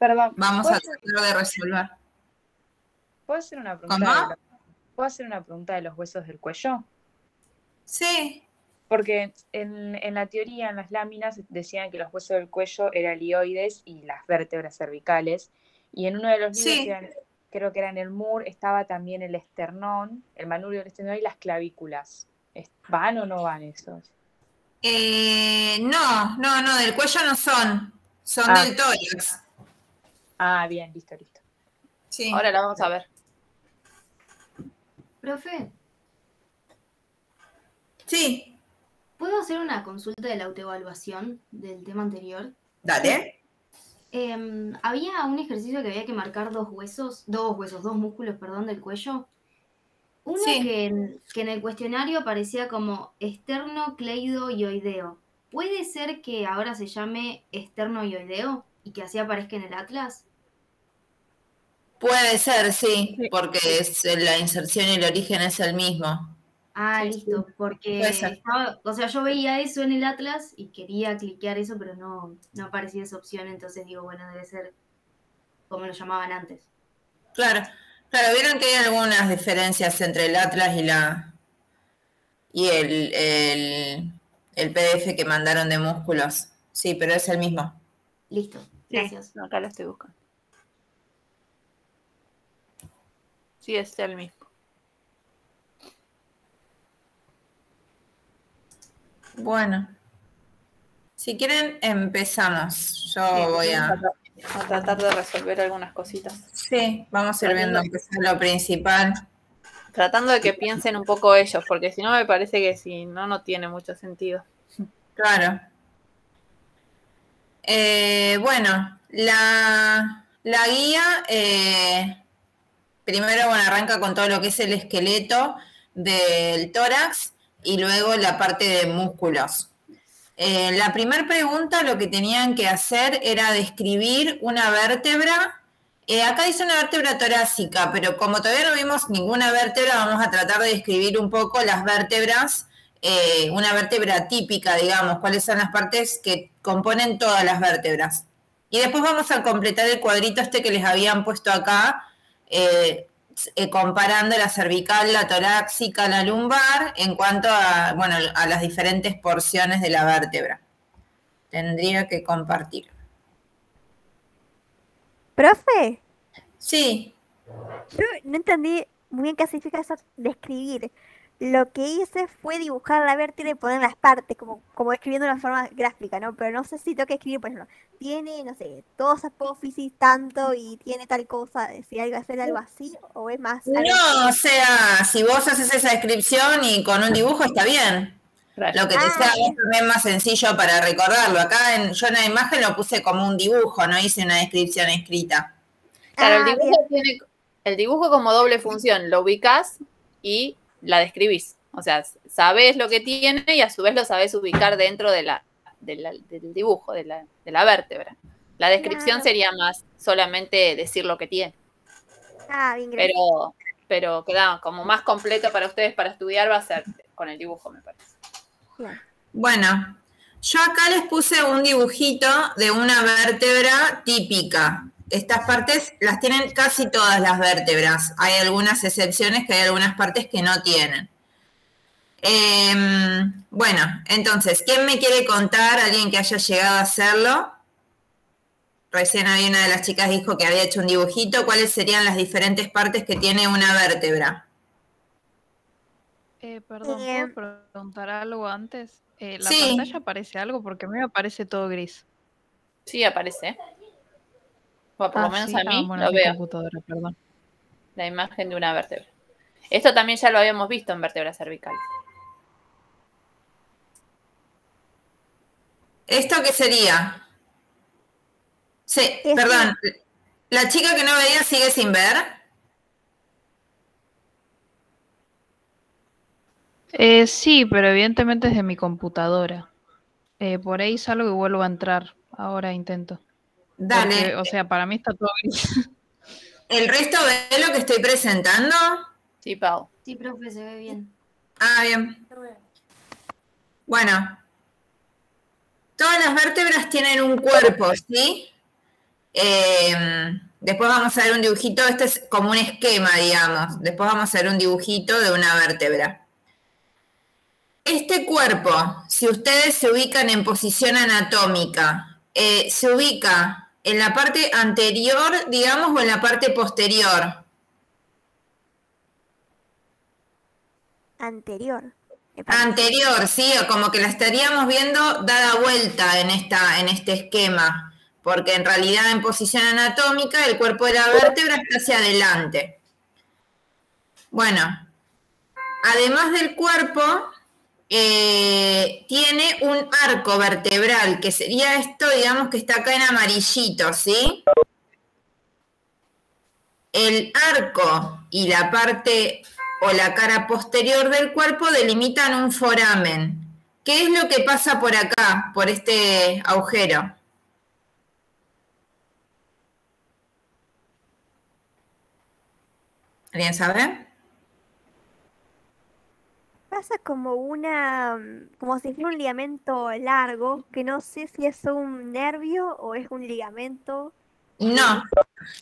Perdón, Vamos a tratar de resolver. ¿puedo hacer una ¿Cómo? pregunta? ¿Puedo hacer una pregunta de los huesos del cuello? Sí. Porque en la teoría, en las láminas, decían que los huesos del cuello eran el hioides y las vértebras cervicales. Y en uno de los libros, Sí. creo que era en el Moore, estaba también el esternón, el manubrio del esternón y las clavículas. ¿Van o no van esos? No, del cuello no son. Son Ah, del tórax. bien, listo. Sí. Ahora la vamos a ver. Profe, Sí. ¿puedo hacer una consulta de la autoevaluación del tema anterior? Dale. Había un ejercicio que había que marcar dos músculos, perdón, del cuello. Uno Sí. que en el cuestionario aparecía como esternocleidoioideo. ¿Puede ser que ahora se llame esternoioideo y que así aparezca en el atlas? Puede ser, sí, Sí. porque la inserción y el origen es el mismo. Ah, Sí. listo, Puede porque ser. yo veía eso en el atlas y quería cliquear eso, pero no aparecía esa opción, entonces digo, bueno, debe ser como lo llamaban antes. Claro, vieron que hay algunas diferencias entre el Atlas y el PDF que mandaron de músculos. Sí, pero es el mismo. Listo, gracias. Sí, acá lo estoy buscando. Sí, es el mismo. Bueno, si quieren empezamos. Yo Sí, voy vamos a tratar de resolver algunas cositas. Sí, vamos a ir viendo empezar lo principal. Tratando de que piensen un poco ellos, porque si no me parece que si no, no tiene mucho sentido. Claro. Bueno, la guía primero, bueno, arranca con todo lo que es el esqueleto del tórax y luego la parte de músculos. La primera pregunta lo que tenían que hacer era describir una vértebra. Acá dice una vértebra torácica, pero como todavía no vimos ninguna vértebra, vamos a tratar de describir un poco las vértebras, una vértebra típica, digamos, cuáles son las partes que componen todas las vértebras. Y después vamos a completar el cuadrito este que les habían puesto acá, comparando la cervical, la torácica, la lumbar, en cuanto a, bueno, a las diferentes porciones de la vértebra. Tendría que compartir. Profe, Sí. yo no entendí muy bien qué significa eso de escribir. Lo que hice fue dibujar la vértebra y poner las partes, como escribiendo de una forma gráfica, ¿no? Pero no sé si tengo que escribir, por ejemplo, tiene, no sé, dos apófisis tanto y tiene tal cosa, si hay que hacer algo así, o es más algo No, o sea, si vos haces esa descripción y con un dibujo está bien. Claro. Lo que te sea bien. también más sencillo para recordarlo. Acá yo en la imagen lo puse como un dibujo, no hice una descripción escrita. Claro, el Bien. dibujo tiene el dibujo como doble función, lo ubicás y la describís. O sea, sabés lo que tiene y a su vez lo sabés ubicar dentro del dibujo, de la vértebra. La descripción Claro. sería más solamente decir lo que tiene. Bien, gracias. Pero queda como más completo para ustedes para estudiar va a ser con el dibujo, me parece. Claro. Bueno, yo acá les puse un dibujito de una vértebra típica. Estas partes las tienen casi todas las vértebras. Hay algunas excepciones que hay algunas partes que no tienen. Bueno, entonces, ¿quién me quiere contar? ¿Alguien que haya llegado a hacerlo? Recién había una de las chicas dijo que había hecho un dibujito. ¿Cuáles serían las diferentes partes que tiene una vértebra? Perdón, ¿puedo preguntar algo antes? ¿La Sí. pantalla aparece algo? Porque a mí me aparece todo gris. Sí, aparece. O por lo menos sí. a mí Bueno, lo es mi veo. computadora, perdón. La imagen de una vértebra. Esto también ya lo habíamos visto en vértebras cervicales. ¿Esto qué sería? Sí, Eso. perdón. ¿La chica que no veía sigue sin ver? Sí, pero evidentemente es de mi computadora. Por ahí salgo y vuelvo a entrar. Ahora intento. Dale. Porque, o sea, para mí está todo gris. ¿El resto ve lo que estoy presentando? Sí, Pau. Sí, profe, se ve bien. Bien. Bueno. Todas las vértebras tienen un cuerpo, ¿sí? Después vamos a ver un dibujito, este es como un esquema, digamos. Después vamos a ver un dibujito de una vértebra. Este cuerpo, si ustedes se ubican en posición anatómica, ¿se ubica en la parte anterior, digamos, o en la parte posterior? Anterior. me parece. Anterior, sí, o como que la estaríamos viendo dada vuelta en este esquema, porque en realidad en posición anatómica el cuerpo de la vértebra está hacia adelante. Bueno, además del cuerpo, tiene un arco vertebral, que sería esto, digamos, que está acá en amarillito, ¿sí? El arco y la parte o la cara posterior del cuerpo delimitan un foramen. ¿Qué es lo que pasa por acá, por este agujero? ¿Alguien sabe? Pasa como como si fuera un ligamento largo, que no sé si es un nervio o es un ligamento. No.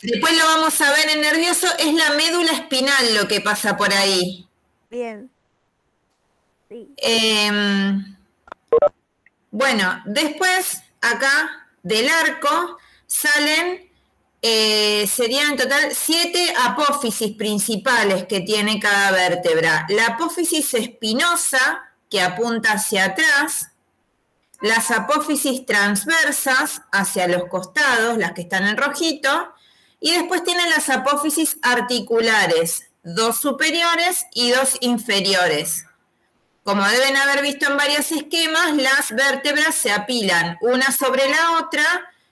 Después lo vamos a ver en nervioso, es la médula espinal lo que pasa por ahí. Bien. Sí. Bueno, después acá del arco salen, serían en total 7 apófisis principales que tiene cada vértebra. La apófisis espinosa, que apunta hacia atrás, las apófisis transversas hacia los costados, las que están en rojito, y después tienen las apófisis articulares, 2 superiores y 2 inferiores. Como deben haber visto en varios esquemas, las vértebras se apilan una sobre la otra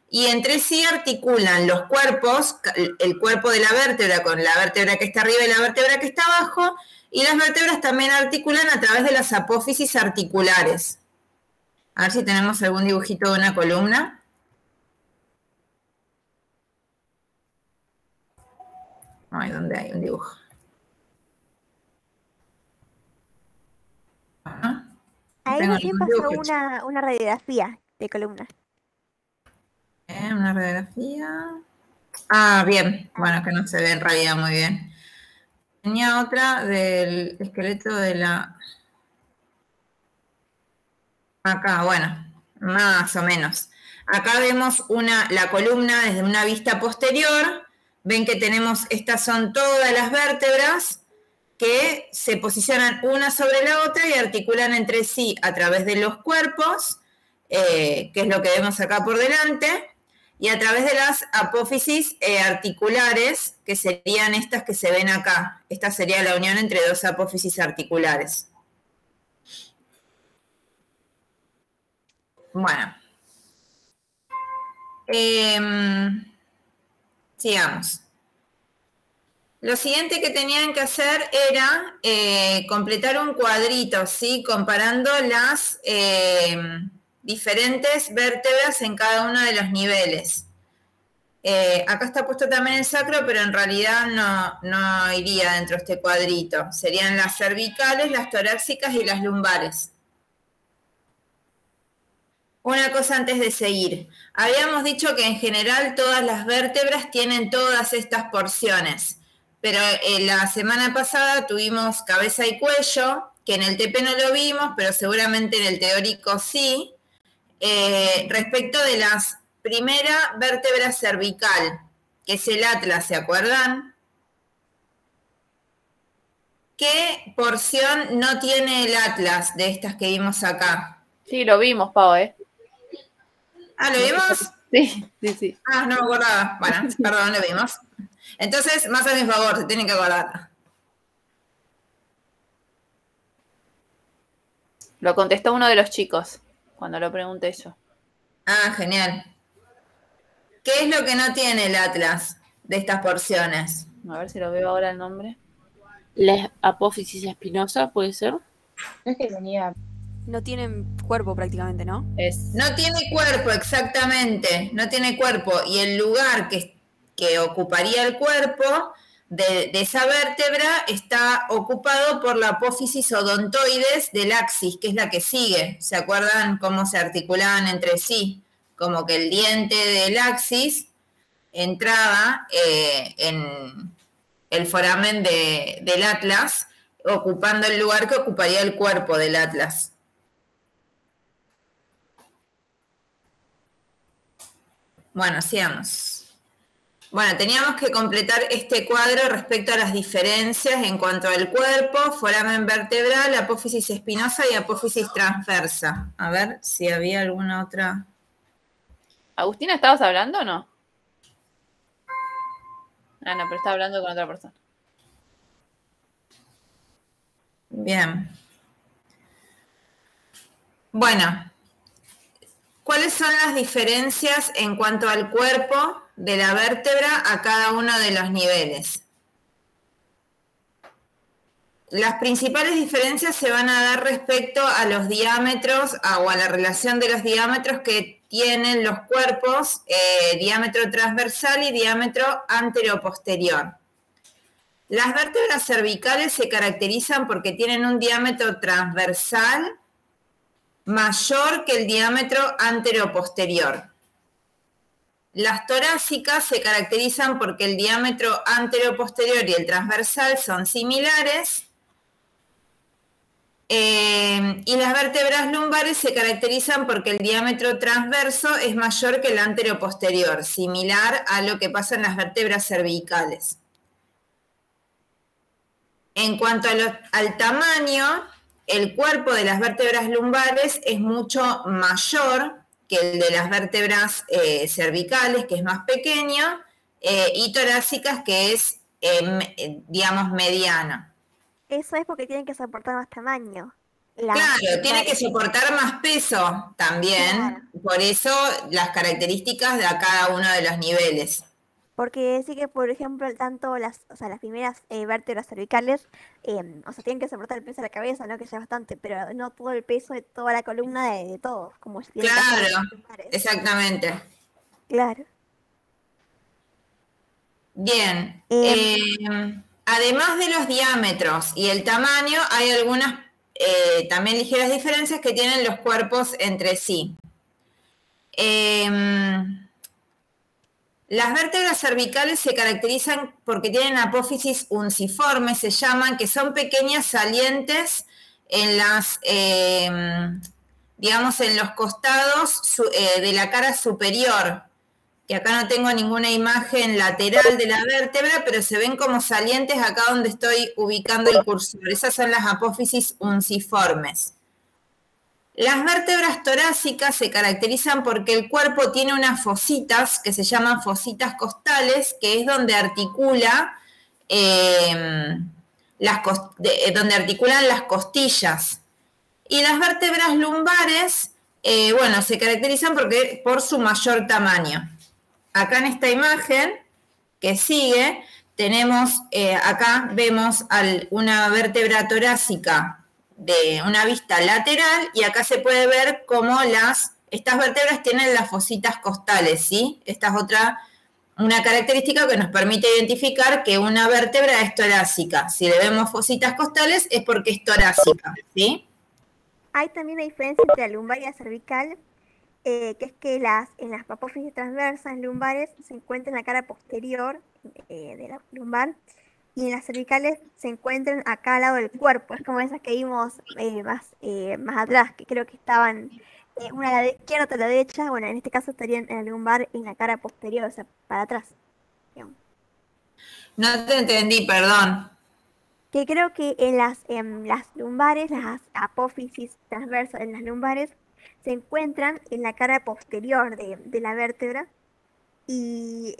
y entre sí articulan los cuerpos, el cuerpo de la vértebra con la vértebra que está arriba y la vértebra que está abajo, y las vértebras también articulan a través de las apófisis articulares. A ver si tenemos algún dibujito de una columna. Ay, ¿dónde hay un dibujo? Ajá. Ahí Tengo recién ningún pasó dibujo. una radiografía de columna. Una radiografía. Ah, bien. Bueno, que no se ve en realidad muy bien. Tenía otra del esqueleto de la... Acá, bueno, más o menos. Acá vemos la columna desde una vista posterior. Ven que tenemos, estas son todas las vértebras que se posicionan una sobre la otra y articulan entre sí a través de los cuerpos, que es lo que vemos acá por delante, y a través de las apófisis articulares, que serían estas que se ven acá. Esta sería la unión entre 2 apófisis articulares. Bueno. Sigamos. Lo siguiente que tenían que hacer era completar un cuadrito, ¿sí? Comparando las diferentes vértebras en cada uno de los niveles. Acá está puesto también el sacro, pero en realidad no iría dentro de este cuadrito. Serían las cervicales, las torácicas y las lumbares. Una cosa antes de seguir. Habíamos dicho que en general todas las vértebras tienen todas estas porciones, pero la semana pasada tuvimos cabeza y cuello, que en el TP no lo vimos, pero seguramente en el teórico sí, respecto de la primera vértebra cervical, que es el atlas, ¿se acuerdan? ¿Qué porción no tiene el atlas de estas que vimos acá? Sí, lo vimos, Pau, ¿eh? Ah, ¿lo vimos? Sí. Ah, no me acordaba. Bueno, perdón, lo vimos. Entonces, más a mi favor, se tienen que acordar. Lo contestó uno de los chicos cuando lo pregunté yo. Ah, genial. ¿Qué es lo que no tiene el atlas de estas porciones? A ver si lo veo ahora el nombre. La apófisis espinosa, ¿puede ser? No es que tenía. No tienen cuerpo prácticamente, ¿no? No tiene cuerpo, exactamente. No tiene cuerpo. Y el lugar que ocuparía el cuerpo de esa vértebra está ocupado por la apófisis odontoides del axis, que es la que sigue. ¿Se acuerdan cómo se articulaban entre sí? Como que el diente del axis entraba en el foramen del atlas, ocupando el lugar que ocuparía el cuerpo del atlas. Bueno, sigamos. Bueno, teníamos que completar este cuadro respecto a las diferencias en cuanto al cuerpo, foramen vertebral, apófisis espinosa y apófisis transversa. A ver si había alguna otra. Agustina, ¿estabas hablando o no? Ah, no, pero estaba hablando con otra persona. Bien. Bueno, ¿cuáles son las diferencias en cuanto al cuerpo de la vértebra a cada uno de los niveles? Las principales diferencias se van a dar respecto a los diámetros o a la relación de los diámetros que tienen los cuerpos, diámetro transversal y diámetro anteroposterior. Las vértebras cervicales se caracterizan porque tienen un diámetro transversal mayor que el diámetro anteroposterior. Las torácicas se caracterizan porque el diámetro anteroposterior y el transversal son similares. Y las vértebras lumbares se caracterizan porque el diámetro transverso es mayor que el anteroposterior, similar a lo que pasa en las vértebras cervicales. En cuanto al tamaño, el cuerpo de las vértebras lumbares es mucho mayor que el de las vértebras cervicales, que es más pequeño, y torácicas, que es, digamos, mediano. Eso es porque tienen que soportar más tamaño. Claro, tiene que soportar más peso también, claro. Por eso las características de cada uno de los niveles. Porque sí que, por ejemplo, tanto las primeras vértebras cervicales, tienen que soportar el peso de la cabeza, ¿no? Que ya es bastante, pero no todo el peso de toda la columna de todos, como si tienen. Claro, exactamente. Claro. Bien. Además de los diámetros y el tamaño, hay algunas también ligeras diferencias que tienen los cuerpos entre sí. Las vértebras cervicales se caracterizan porque tienen apófisis unciformes, se llaman, que son pequeñas salientes en las, digamos, en los costados de la cara superior, que acá no tengo ninguna imagen lateral de la vértebra, pero se ven como salientes acá donde estoy ubicando el cursor. Esas son las apófisis unciformes. Las vértebras torácicas se caracterizan porque el cuerpo tiene unas fositas que se llaman fositas costales, que es donde articula donde articulan las costillas. Y las vértebras lumbares, se caracterizan por su mayor tamaño. Acá en esta imagen que sigue, tenemos, acá vemos una vértebra torácica de una vista lateral, y acá se puede ver cómo estas vértebras tienen las fositas costales, ¿sí? Esta es una característica que nos permite identificar que una vértebra es torácica. Si le vemos fositas costales es porque es torácica, ¿sí? Hay también una diferencia entre la lumbar y la cervical, que es que en las apófisis transversas lumbares se encuentra en la cara posterior de la lumbar, y en las cervicales se encuentran acá al lado del cuerpo. Es como esas que vimos más atrás, que creo que estaban una a la izquierda, otra a la derecha. Bueno, en este caso estarían en la lumbar, en la cara posterior, o sea, para atrás, digamos. No te entendí, perdón. Que creo que en las lumbares, las apófisis transversas en las lumbares se encuentran en la cara posterior de la vértebra, y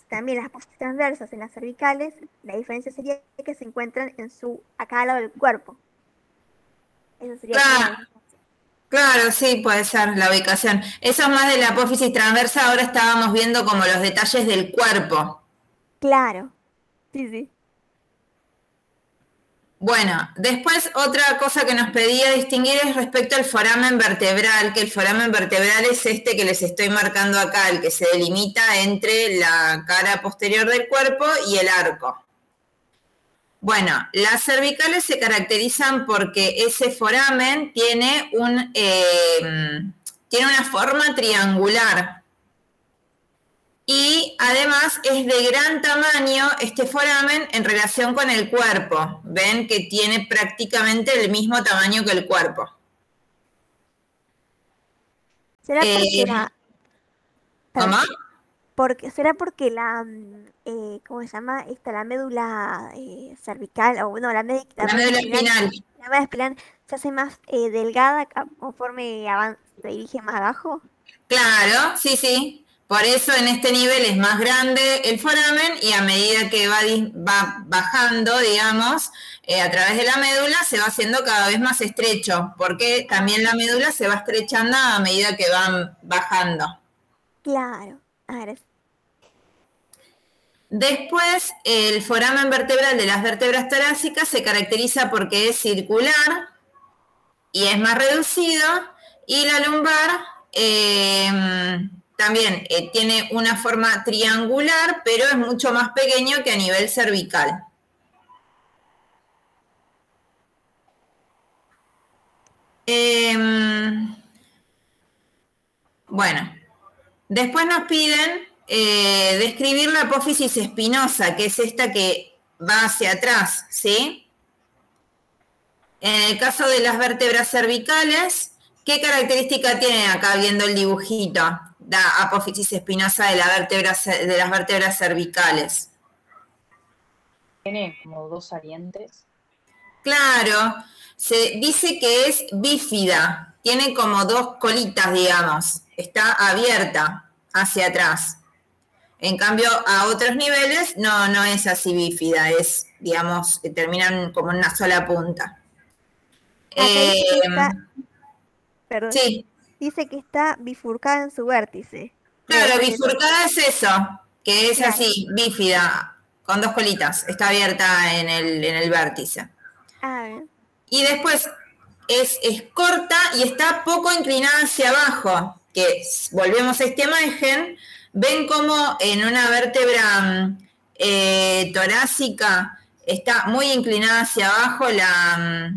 también las apófisis transversas en las cervicales, la diferencia sería que se encuentran acá al lado del cuerpo. Eso sería Claro, sí, puede ser la ubicación. Eso es más de la apófisis transversa, ahora estábamos viendo como los detalles del cuerpo. Claro, sí. Bueno, después otra cosa que nos pedía distinguir es respecto al foramen vertebral, que el foramen vertebral es este que les estoy marcando acá, el que se delimita entre la cara posterior del cuerpo y el arco. Bueno, las cervicales se caracterizan porque ese foramen tiene una forma triangular. Y además es de gran tamaño este foramen en relación con el cuerpo. Ven que tiene prácticamente el mismo tamaño que el cuerpo. ¿Será porque ¿Cómo? será porque ¿cómo se llama? La médula cervical, o bueno, La médula espinal. la médula espinal se hace más delgada conforme se dirige más abajo? Claro, sí, sí. Por eso en este nivel es más grande el foramen y a medida que va bajando, digamos, a través de la médula se va haciendo cada vez más estrecho, porque también la médula se va estrechando a medida que van bajando. Claro. A ver, Después, el foramen vertebral de las vértebras torácicas se caracteriza porque es circular y es más reducido, y la lumbar también tiene una forma triangular, pero es mucho más pequeño que a nivel cervical. Bueno, después nos piden describir la apófisis espinosa, que es esta que va hacia atrás, ¿sí? En el caso de las vértebras cervicales, ¿qué característica tienen acá viendo el dibujito? La apófisis espinosa de las vértebras cervicales. Tiene como dos salientes. Claro, se dice que es bífida, tiene como dos colitas, digamos, está abierta hacia atrás. En cambio, a otros niveles no es así bífida, es, digamos, terminan como en una sola punta. acá dice que está, perdón, Sí, dice que está bifurcada en su vértice. claro, bifurcada es eso, que es Claro. así, bífida, con dos colitas, está abierta en el vértice. Bien. Y después es corta y está poco inclinada hacia abajo, que volvemos a esta imagen, ven como en una vértebra torácica está muy inclinada hacia abajo la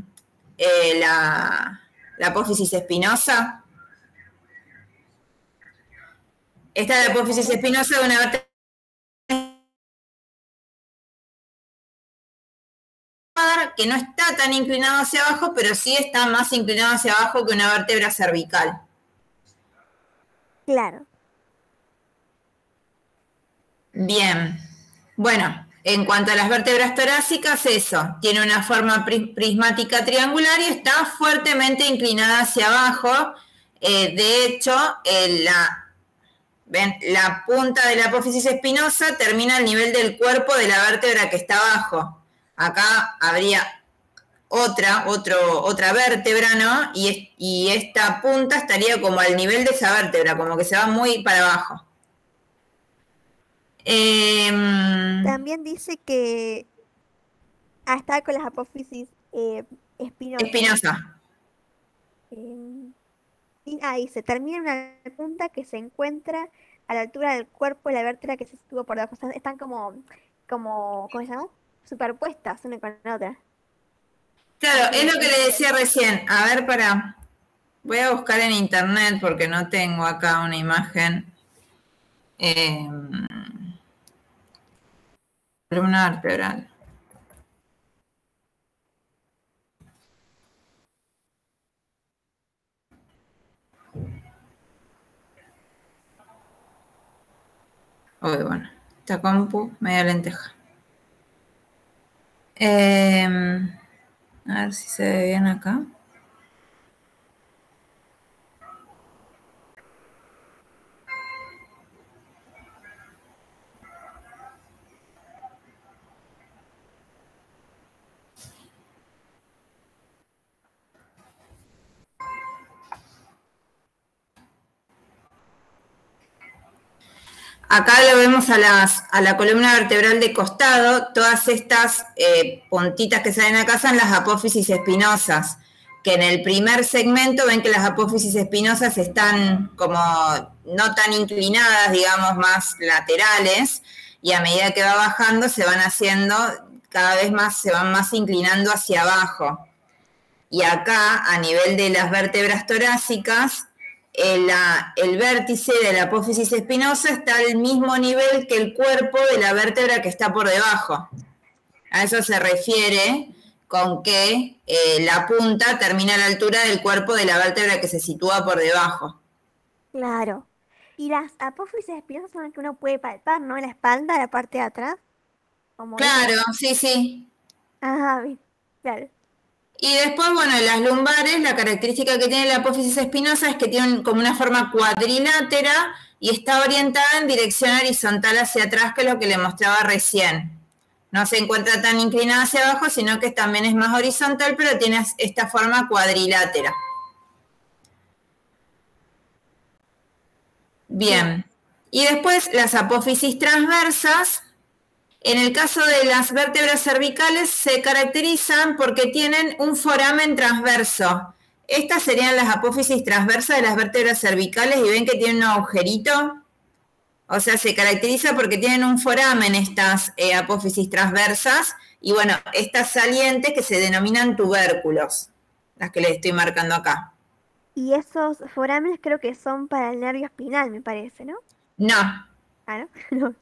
apófisis espinosa. Esta es la apófisis espinosa de una vértebra que no está tan inclinado hacia abajo, pero sí está más inclinado hacia abajo que una vértebra cervical. Claro. Bien. Bueno, en cuanto a las vértebras torácicas, eso, tiene una forma prismática triangular y está fuertemente inclinada hacia abajo. De hecho, la punta de la apófisis espinosa termina al nivel del cuerpo de la vértebra que está abajo. Acá habría otra vértebra, ¿no? Y esta punta estaría como al nivel de esa vértebra, como que se va muy para abajo. También dice que está con las apófisis espinosas. Espinosa. Dice, termina en una punta que se encuentra a la altura del cuerpo de la vértebra que se sitúa por debajo. Están ¿cómo se llama? Superpuestas una con la otra. Claro, es lo que le decía recién. A ver, voy a buscar en internet porque no tengo acá una imagen. Columna vertebral. Uy, bueno, esta compu, media lenteja. A ver si se ve bien acá. Acá lo vemos a la columna vertebral de costado, todas estas puntitas que salen acá son las apófisis espinosas, que en el primer segmento ven que las apófisis espinosas están como no tan inclinadas, digamos, más laterales, y a medida que va bajando se van haciendo cada vez más, se van más inclinando hacia abajo. Y acá, a nivel de las vértebras torácicas, el vértice de la apófisis espinosa está al mismo nivel que el cuerpo de la vértebra que está por debajo. A eso se refiere con que la punta termina a la altura del cuerpo de la vértebra que se sitúa por debajo. Claro. Y las apófisis espinosas son las que uno puede palpar, ¿no? En la espalda, la parte de atrás. Como Claro, sí, sí. Ah, bien, claro. Y después, bueno, las lumbares, la característica que tiene la apófisis espinosa es que tiene como una forma cuadrilátera y está orientada en dirección horizontal hacia atrás, que es lo que le mostraba recién. No se encuentra tan inclinada hacia abajo, sino que también es más horizontal, pero tiene esta forma cuadrilátera. Bien. Y después las apófisis transversas. En el caso de las vértebras cervicales se caracterizan porque tienen un foramen transverso. Estas serían las apófisis transversas de las vértebras cervicales y ven que tienen un agujerito. O sea, se caracteriza porque tienen un foramen estas apófisis transversas y bueno, estas salientes que se denominan tubérculos, las que les estoy marcando acá. Y esos forámenes creo que son para el nervio espinal, me parece, ¿no? No. Ah, ¿no? No.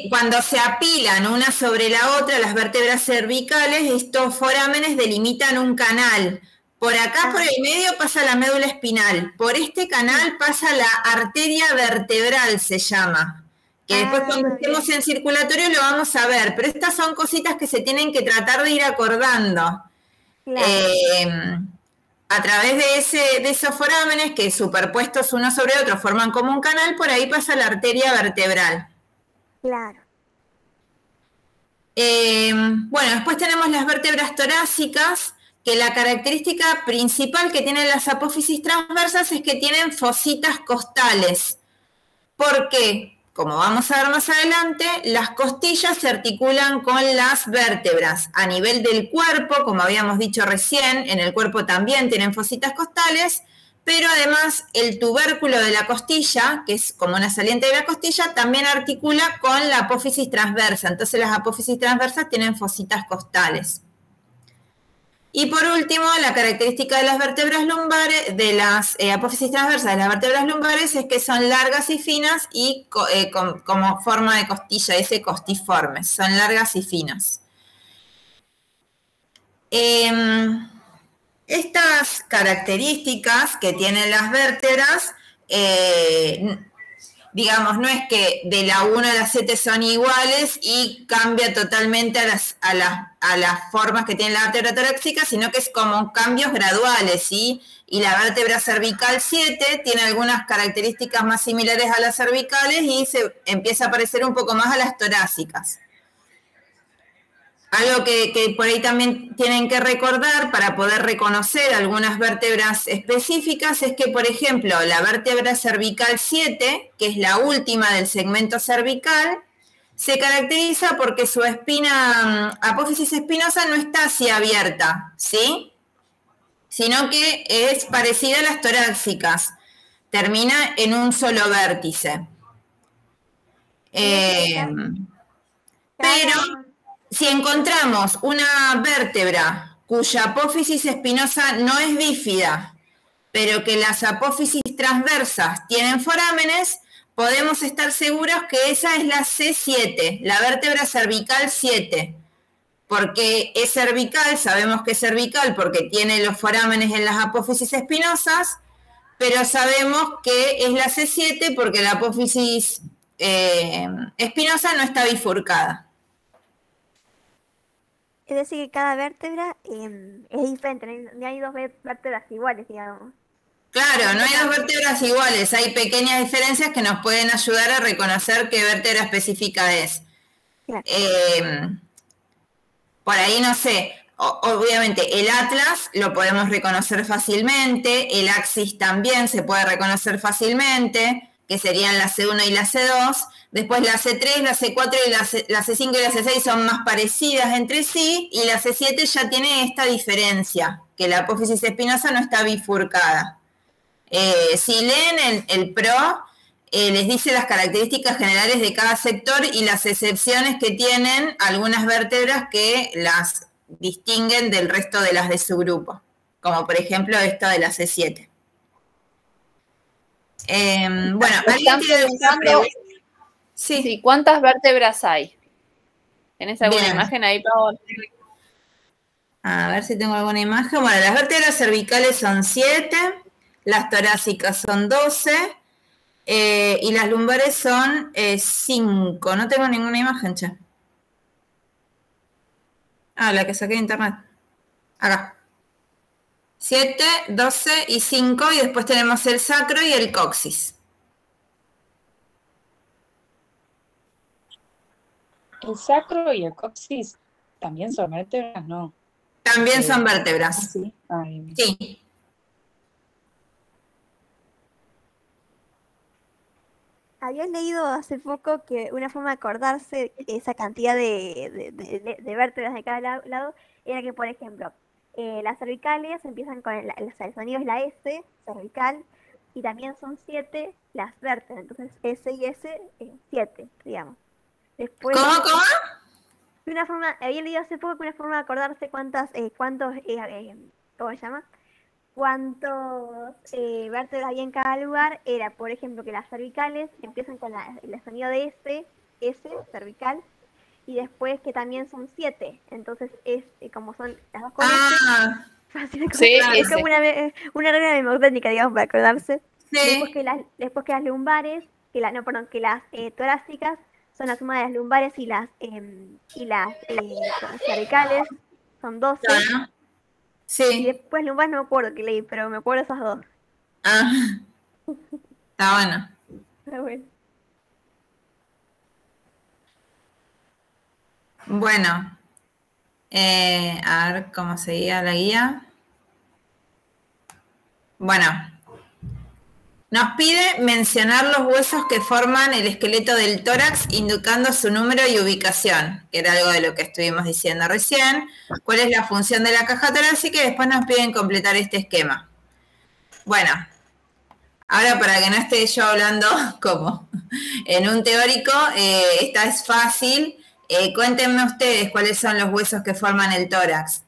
Cuando se apilan una sobre la otra, las vértebras cervicales, estos forámenes delimitan un canal. Por acá, por el medio, pasa la médula espinal. Por este canal pasa la arteria vertebral, se llama. Que después cuando estemos en circulatorio lo vamos a ver. Pero estas son cositas que se tienen que tratar de ir acordando. A través de esos forámenes que superpuestos uno sobre otro forman como un canal, por ahí pasa la arteria vertebral. Claro. Bueno, después tenemos las vértebras torácicas, que la característica principal que tienen las apófisis transversas es que tienen fositas costales. ¿Por qué? Como vamos a ver más adelante, las costillas se articulan con las vértebras. A nivel del cuerpo, como habíamos dicho recién, en el cuerpo también tienen fositas costales, pero además el tubérculo de la costilla, que es como una saliente de la costilla, también articula con la apófisis transversa. Entonces las apófisis transversas tienen fositas costales. Y por último, la característica de las vértebras lumbares, de las apófisis transversas de las vértebras lumbares, es que son largas y finas y como forma de costilla, ese costiformes, son largas y finas. Estas características que tienen las vértebras, digamos, no es que de la 1 a la 7 son iguales y cambia totalmente a las formas que tiene la vértebra torácica, sino que es como cambios graduales, ¿sí? Y la vértebra cervical 7 tiene algunas características más similares a las cervicales y se empieza a parecer un poco más a las torácicas. Algo que por ahí también tienen que recordar para poder reconocer algunas vértebras específicas es que, por ejemplo, la vértebra cervical 7, que es la última del segmento cervical, se caracteriza porque su espina, apófisis espinosa no está así abierta, ¿sí? Sino que es parecida a las torácicas. Termina en un solo vértice. Pero si encontramos una vértebra cuya apófisis espinosa no es bífida, pero que las apófisis transversas tienen forámenes, podemos estar seguros que esa es la C7, la vértebra cervical 7. Porque es cervical, sabemos que es cervical porque tiene los forámenes en las apófisis espinosas, pero sabemos que es la C7 porque la apófisis espinosa no está bifurcada. Es decir, que cada vértebra es diferente, no hay dos vértebras iguales, digamos. Claro, no hay dos vértebras iguales, hay pequeñas diferencias que nos pueden ayudar a reconocer qué vértebra específica es. Claro. Por ahí, no sé, obviamente el atlas lo podemos reconocer fácilmente, el axis también se puede reconocer fácilmente, que serían la C1 y la C2, después la C3, la C4 y la C5 y la C6 son más parecidas entre sí, y la C7 ya tiene esta diferencia, que la apófisis espinosa no está bifurcada. Si leen el PRO, les dice las características generales de cada sector y las excepciones que tienen algunas vértebras que las distinguen del resto de las de su grupo, como por ejemplo esta de la C7. Bueno, ¿alguien Están tiene alguna preguntando pregunta? Sí, sí, ¿cuántas vértebras hay? ¿Tenés alguna bien. imagen ahí, Paola? A ver si tengo alguna imagen. Bueno, las vértebras cervicales son 7, las torácicas son 12 y las lumbares son 5. No tengo ninguna imagen, che. Ah, la que saqué de internet. Acá. 7, 12 y 5 y después tenemos el sacro y el coxis. ¿El sacro y el coxis también son vértebras? No. También son ¿Ah, vértebras. sí? Ay, bien. Sí. Había leído hace poco que una forma de acordarse esa cantidad de vértebras de cada lado era que, por ejemplo, las cervicales empiezan con el sonido es la S, cervical, y también son 7 las vértebras, entonces S y S, 7, digamos. Después, ¿Cómo? había leído hace poco que una forma de acordarse ¿cómo se llama? Cuántos vértebras había en cada lugar era, por ejemplo, que las cervicales empiezan con el sonido de S, cervical, y después que también son 7. Entonces, como son las dos con S, Ah, fácil de Sí, acordar. Es ese. como una regla memotecnica, digamos, para acordarse. Después sí. que las lumbares, no, perdón, que las torácicas son la suma de las lumbares y las cervicales, son 12. Claro. Y Sí. después lumbares no me acuerdo qué leí, pero me acuerdo esas dos. Ah, está bueno. Pero bueno. Bueno, a ver cómo seguía la guía. Bueno, nos pide mencionar los huesos que forman el esqueleto del tórax, indicando su número y ubicación, que era algo de lo que estuvimos diciendo recién. ¿Cuál es la función de la caja torácica? Y después nos piden completar este esquema. Bueno, ahora para que no esté yo hablando como en un teórico, esta es fácil. Cuéntenme ustedes cuáles son los huesos que forman el tórax.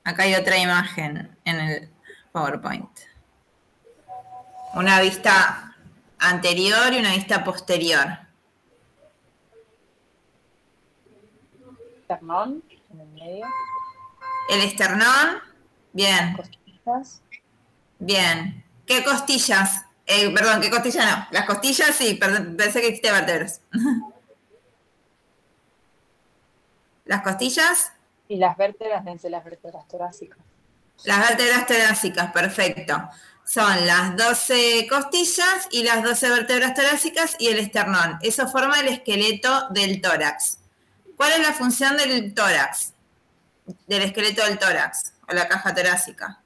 Acá hay otra imagen en el PowerPoint. Una vista anterior y una vista posterior. Esternón en el medio, El esternón, bien, costillas. bien. ¿Qué costillas? Perdón, ¿qué costillas no? Las costillas sí, perdón, pensé que existe vértebras. Las costillas, Y las vértebras desde las vértebras torácicas. las vértebras torácicas, perfecto. Son las 12 costillas y las 12 vértebras torácicas y el esternón. Eso forma el esqueleto del tórax. ¿Cuál es la función del tórax? Del esqueleto del tórax o la caja torácica.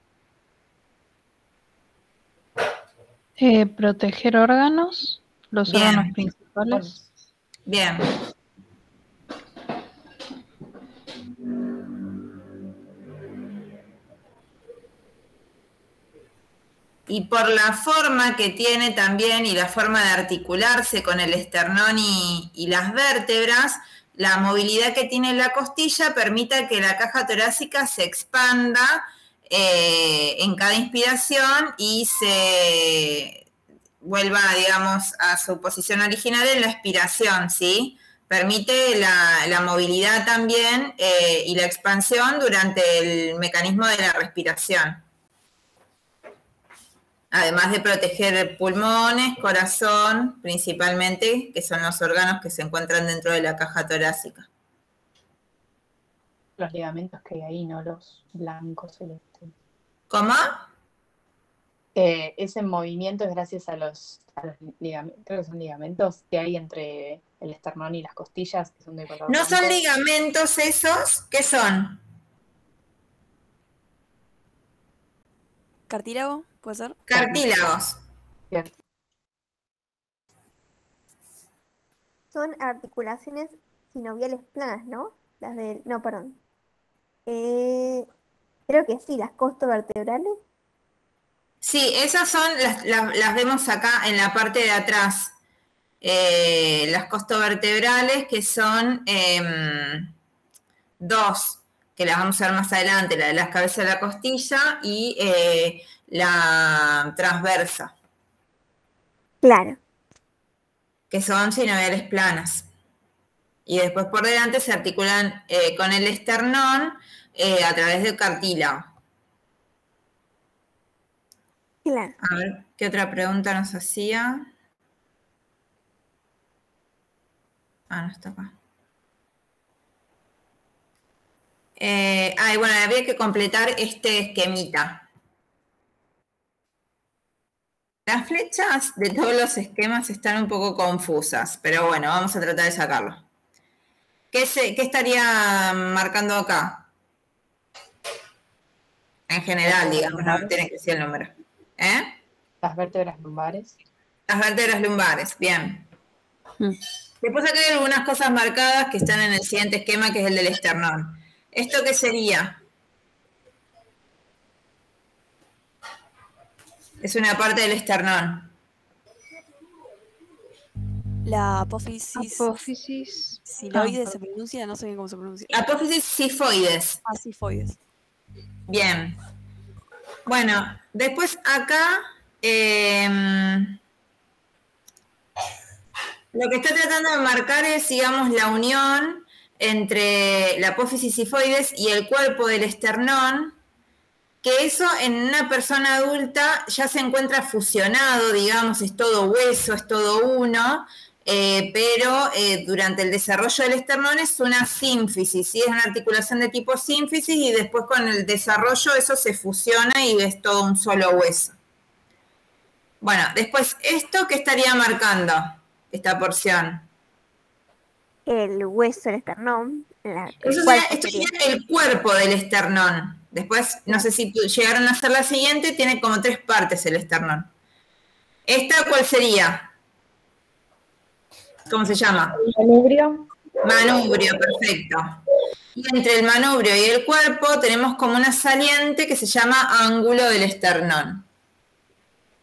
Proteger órganos, los Bien. órganos principales. Bien. Y por la forma que tiene también y la forma de articularse con el esternón y las vértebras, la movilidad que tiene la costilla permite que la caja torácica se expanda en cada inspiración y se vuelva, digamos, a su posición original en la expiración, ¿sí? Permite la movilidad también y la expansión durante el mecanismo de la respiración. Además de proteger pulmones, corazón, principalmente, que son los órganos que se encuentran dentro de la caja torácica. Los ligamentos que hay ahí, ¿no? Los blancos celestes. ¿Cómo? Ese movimiento es gracias a los ligamentos, creo que son ligamentos que hay entre el esternón y las costillas, que son de color ¿No blanco. son ligamentos esos? ¿Qué son? ¿Cartílago? ¿Puede ser? Cartílagos. Cierto. Son articulaciones sinoviales planas, ¿no? No, perdón. Creo que sí, las costovertebrales. Sí, esas son, las vemos acá en la parte de atrás. Las costovertebrales, que son dos. que las vamos a ver más adelante, la de las cabezas de la costilla y la transversa, Claro. que son sinoviales planas. Y después por delante se articulan con el esternón a través del cartílago. Claro. A ver, ¿qué otra pregunta nos hacía? Ah, no está acá. Y bueno, había que completar este esquemita. Las flechas de todos los esquemas están un poco confusas, pero bueno, vamos a tratar de sacarlo. ¿Qué estaría marcando acá? En general, digamos, no tiene que ser el número. Las vértebras lumbares. Las vértebras lumbares, bien. Mm. Después acá hay algunas cosas marcadas que están en el siguiente esquema, que es el del esternón. ¿Esto qué sería? Es una parte del esternón. La apófisis Apófisis. siloide se pronuncia, no sé bien cómo se pronuncia. Apófisis sifoides. Sifoides. Bien. Bueno, después acá lo que está tratando de marcar es, digamos, la unión entre la apófisis sifoides y el cuerpo del esternón, que eso en una persona adulta ya se encuentra fusionado, digamos, es todo hueso, es todo uno, pero durante el desarrollo del esternón es una sínfisis, ¿sí? Es una articulación de tipo sínfisis y después con el desarrollo eso se fusiona y es todo un solo hueso. Bueno, después, ¿esto qué estaría marcando? Esta porción. El hueso, el esternón. Esto sería el cuerpo del esternón. Después, no sé si llegaron a hacer la siguiente, tiene como 3 partes el esternón. ¿Esta cuál sería? ¿Cómo se llama? Manubrio. Manubrio, perfecto. Y entre el manubrio y el cuerpo tenemos como una saliente que se llama ángulo del esternón.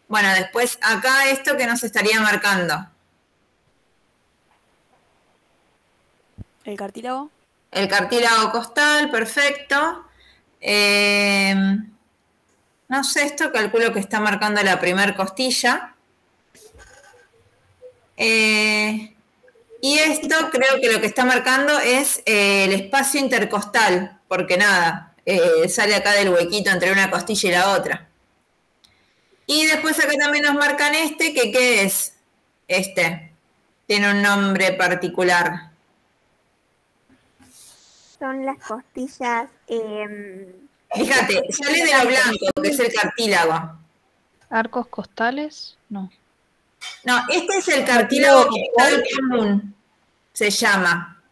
Bueno, después acá esto que nos estaría marcando. ¿El cartílago? El cartílago costal, perfecto. No sé, esto calculo que está marcando la primer costilla. Y esto creo que lo que está marcando es el espacio intercostal, porque nada, sale acá del huequito entre una costilla y la otra. Y después acá también nos marcan que ¿qué es? Tiene un nombre particular. Son las costillas. Fíjate, sale de lo blanco, que es el cartílago. ¿Arcos costales? No. No, este es el cartílago costal común, se llama.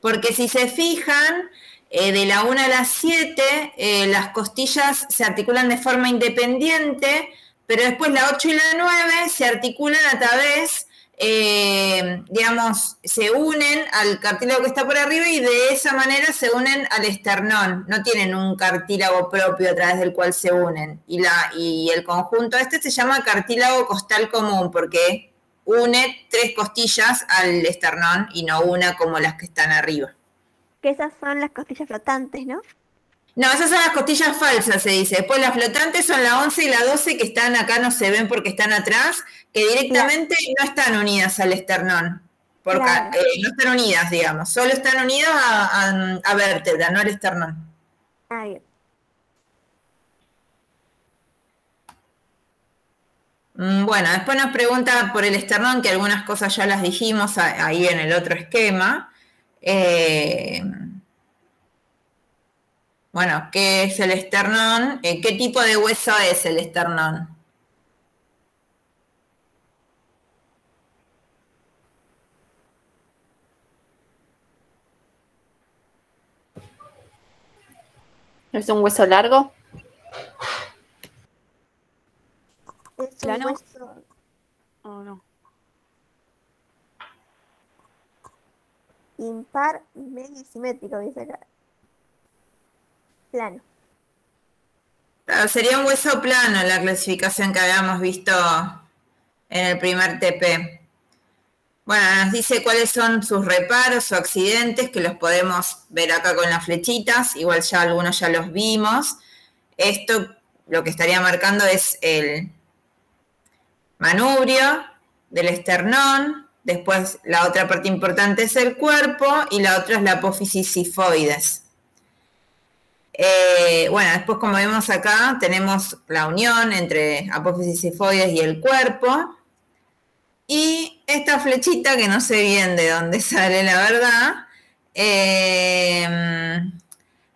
Porque si se fijan, de la 1 a la 7, las costillas se articulan de forma independiente, pero después la 8 y la 9 se articulan a través, digamos, se unen al cartílago que está por arriba y de esa manera se unen al esternón. No tienen un cartílago propio a través del cual se unen. Y el conjunto se llama cartílago costal común porque une 3 costillas al esternón y no una como las que están arriba. Que esas son las costillas flotantes, ¿no? No, esas son las costillas falsas, se dice. Después las flotantes son la 11 y la 12 que están acá, no se ven porque están atrás, que directamente no están unidas al esternón. Porque, Claro. no están unidas, digamos. Solo están unidas a vértebra, no al esternón. Ah, bien. Bueno, después nos pregunta por el esternón, que algunas cosas ya las dijimos ahí en el otro esquema. Bueno, ¿qué es el esternón? ¿Qué tipo de hueso es el esternón? ¿Es un hueso largo? Es ¿Plano? un hueso ¿O no? impar, medio y simétrico, dice acá. Plano. Claro, sería un hueso plano en la clasificación que habíamos visto en el primer TP. Bueno, nos dice cuáles son sus reparos o accidentes, que los podemos ver acá con las flechitas, igual ya algunos ya los vimos. Esto lo que estaría marcando es el manubrio del esternón, después la otra parte importante es el cuerpo y la otra es la apófisis sifoides. Bueno, después como vemos acá tenemos la unión entre apófisis sifoides y el cuerpo. Y esta flechita, que no sé bien de dónde sale la verdad,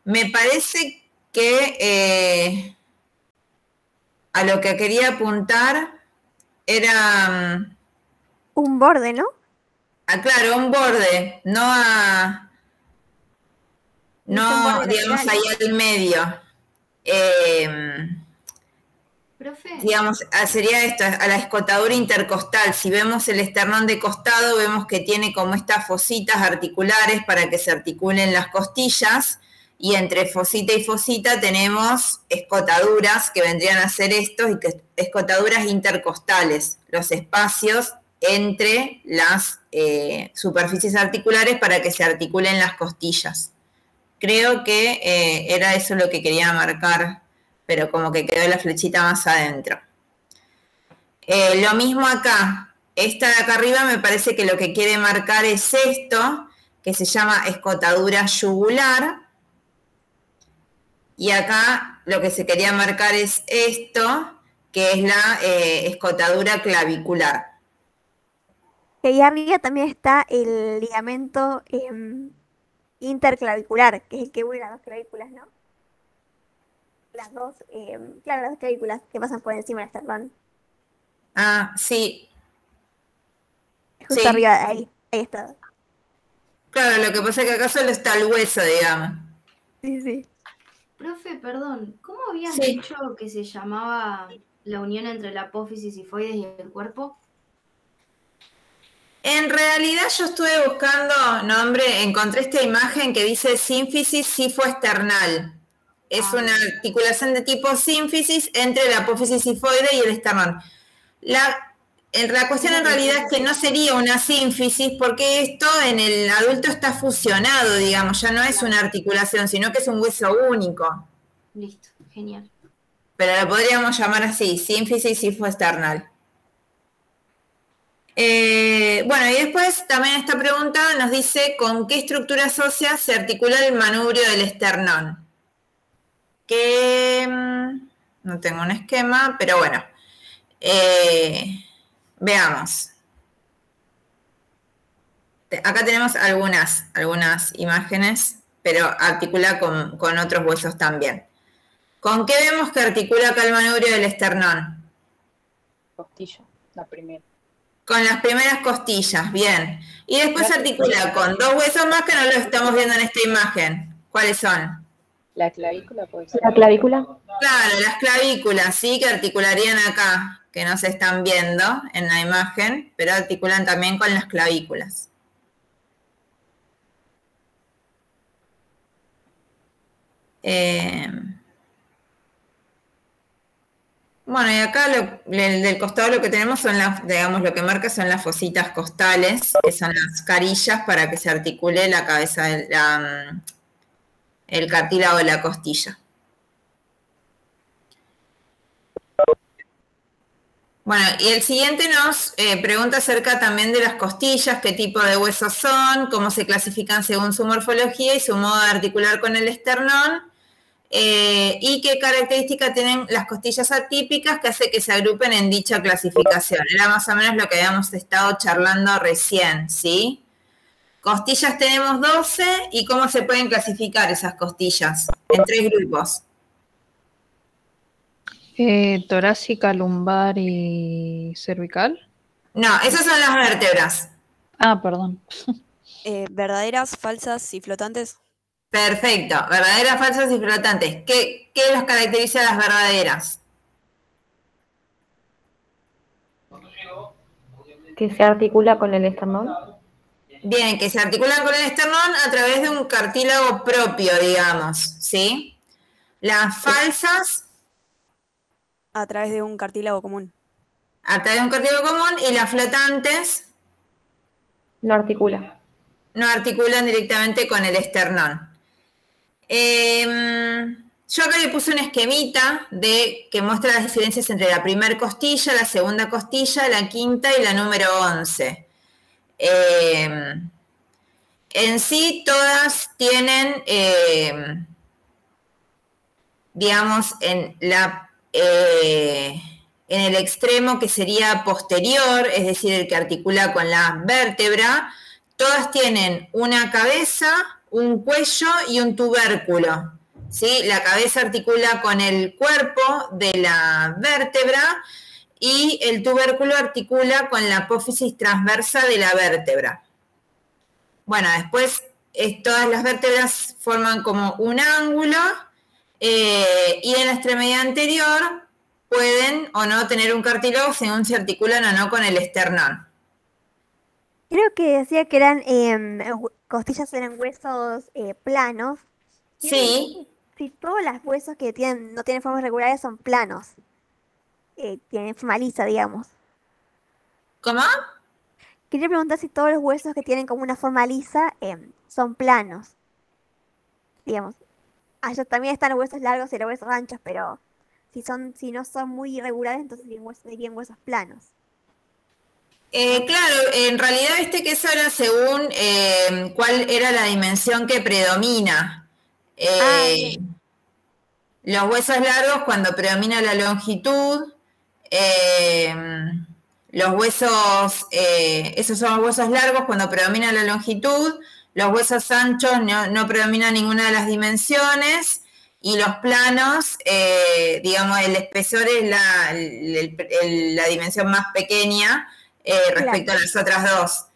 me parece que a lo que quería apuntar era, Un borde, ¿no? claro, un borde, Dice un borde digamos, lateral. ahí al medio. Profe, Digamos, sería esto, a la escotadura intercostal. Si vemos el esternón de costado, vemos que tiene como estas fositas articulares para que se articulen las costillas, y entre fosita y fosita tenemos escotaduras que vendrían a ser estos, y que escotaduras intercostales, los espacios entre las superficies articulares para que se articulen las costillas. Creo que era eso lo que quería marcar, pero como que quedó la flechita más adentro. Lo mismo acá. Esta de acá arriba me parece que lo que quiere marcar es esto, que se llama escotadura yugular. Y acá lo que se quería marcar es esto, que es la escotadura clavicular. Que ahí arriba también está el ligamento interclavicular, que es el que une las dos clavículas, ¿no? Las dos, claro, las dos clavículas que pasan por encima del esternón. Ah, sí. Justo Sí. arriba, ahí está. Claro, lo que pasa es que acá solo está el hueso, digamos. Sí, sí. profe, perdón, ¿cómo habías Sí. dicho que se llamaba la unión entre la apófisis sifoides y el cuerpo? En realidad yo estuve buscando nombre, encontré esta imagen que dice sínfisis sifoesternal. Es una articulación de tipo sínfisis entre la apófisis sifoide y el esternón. La cuestión en realidad es que no sería una sínfisis, porque esto en el adulto está fusionado, digamos, ya no es una articulación, sino que es un hueso único. Listo, genial. Pero la podríamos llamar así, sínfisis sifoesternal. Bueno, y después también esta pregunta nos dice con qué estructuras óseas se articula el manubrio del esternón. Que no tengo un esquema, pero bueno. Veamos. Acá tenemos algunas imágenes, pero articula con otros huesos también. ¿Con qué vemos que articula acá el manubrio del esternón? Costilla, la primera. Con las primeras costillas, bien. Y después articula con dos huesos más que no los estamos viendo en esta imagen. ¿Cuáles son? La clavícula puede ser. La clavícula. Claro, las clavículas, sí, que articularían acá, que no se están viendo en la imagen, pero articulan también con las clavículas. Bueno, y acá del costado lo que tenemos son digamos, lo que marca son las fositas costales, que son las carillas para que se articule la cabeza, el cartílago de la costilla. Bueno, y el siguiente nos pregunta acerca también de las costillas, qué tipo de huesos son, cómo se clasifican según su morfología y su modo de articular con el esternón, y qué características tienen las costillas atípicas que hace que se agrupen en dicha clasificación. Era más o menos lo que habíamos estado charlando recién, ¿sí? Costillas tenemos 12, ¿y cómo se pueden clasificar esas costillas? En 3 grupos. Torácica, lumbar y cervical. No, esas son las vértebras. Ah, perdón. Verdaderas, falsas y flotantes. Perfecto, verdaderas, falsas y flotantes. ¿Qué las caracteriza a las verdaderas? Que se articula con el esternón. Bien, que se articulan con el esternón a través de un cartílago propio, digamos, ¿sí? Las falsas A través de un cartílago común. a través de un cartílago común, y las flotantes No articula. No articulan directamente con el esternón. Yo acá le puse un esquemita que muestra las diferencias entre la primera costilla, la segunda costilla, la quinta y la número 11. En sí, todas tienen, digamos, en el extremo que sería posterior, es decir, el que articula con la vértebra, todas tienen una cabeza, un cuello y un tubérculo. ¿Sí? La cabeza articula con el cuerpo de la vértebra y el tubérculo articula con la apófisis transversa de la vértebra. Bueno, después todas las vértebras forman como un ángulo y en la extremidad anterior pueden o no tener un cartílago según se articulan o no con el esternón. Creo que decía que eran costillas eran huesos planos. Quiero preguntar Sí. si todos los huesos que no tienen formas regulares son planos. Tienen forma lisa, digamos. ¿Cómo? Quería preguntar si todos los huesos que tienen como una forma lisa son planos. Digamos. Allá también están los huesos largos y los huesos anchos, pero si no son muy irregulares, entonces serían huesos planos. Claro, en realidad viste que eso era según cuál era la dimensión que predomina. Bien. Los huesos largos cuando predomina la longitud, los huesos, esos son los huesos largos cuando predomina la longitud, los huesos anchos no predomina ninguna de las dimensiones, y los planos, digamos, el espesor es la dimensión más pequeña respecto a las otras dos.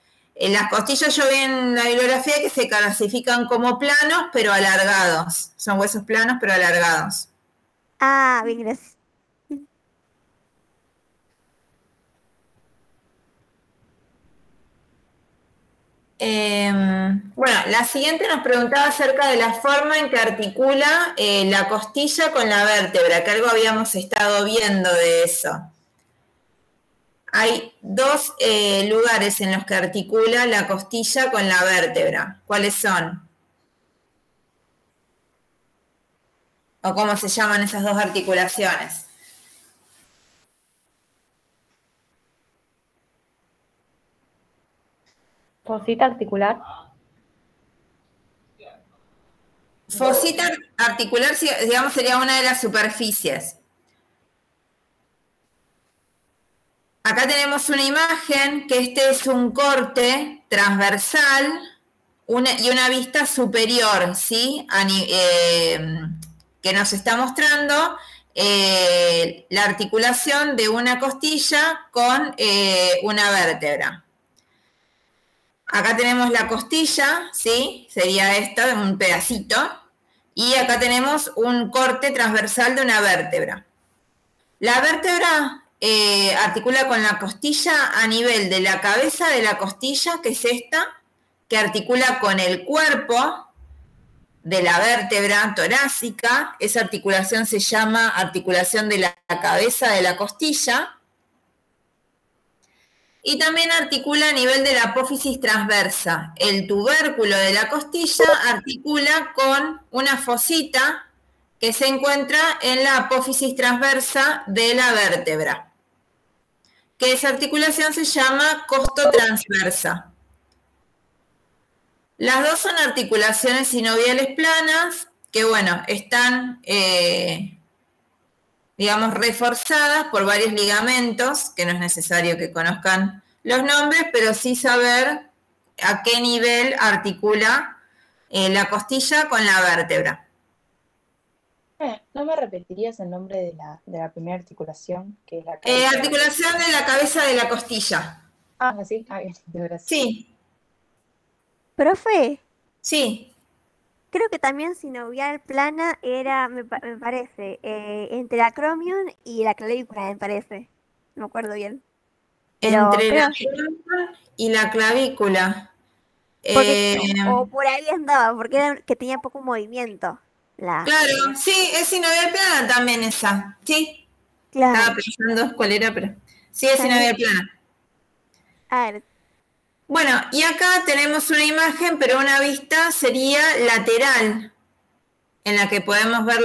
En las costillas yo vi en la bibliografía que se clasifican como planos, pero alargados. Son huesos planos, pero alargados. Bien, gracias. Bueno, la siguiente nos preguntaba acerca de la forma en que articula la costilla con la vértebra, que algo habíamos estado viendo de eso. Hay dos lugares en los que articula la costilla con la vértebra. ¿Cuáles son? ¿O cómo se llaman esas dos articulaciones? Fosita articular. Fosita articular, digamos, sería una de las superficies. Acá tenemos una imagen, que este es un corte transversal y una vista superior, ¿sí? Que nos está mostrando la articulación de una costilla con una vértebra. Acá tenemos la costilla, ¿sí? Sería esta, un pedacito. Y acá tenemos un corte transversal de una vértebra. La vértebra articula con la costilla a nivel de la cabeza de la costilla, que es esta, que articula con el cuerpo de la vértebra torácica. Esa articulación se llama articulación de la cabeza de la costilla. Y también articula a nivel de la apófisis transversa. El tubérculo de la costilla articula con una fosita que se encuentra en la apófisis transversa de la vértebra, que esa articulación se llama costotransversa. Las dos son articulaciones sinoviales planas, que bueno, están, digamos, reforzadas por varios ligamentos, que no es necesario que conozcan los nombres, pero sí saber a qué nivel articula la costilla con la vértebra. ¿No me repetirías el nombre de la primera articulación? Que es la cabeza? Articulación de la cabeza de la costilla. ¿Sí? Bien, gracias. Sí. Profe. Sí. Creo que también sinovial plana era, me parece, entre la acromion y la clavícula, me parece. No me acuerdo bien. Entre la acromion y la clavícula. O por ahí andaba, porque era que tenía poco movimiento. Claro, sí, es sinovial plana también esa, sí. Claro. Estaba pensando cuál era, pero sí, es sinovial plana. A ver, Bueno, y acá tenemos una imagen, pero una vista sería lateral, en la que podemos ver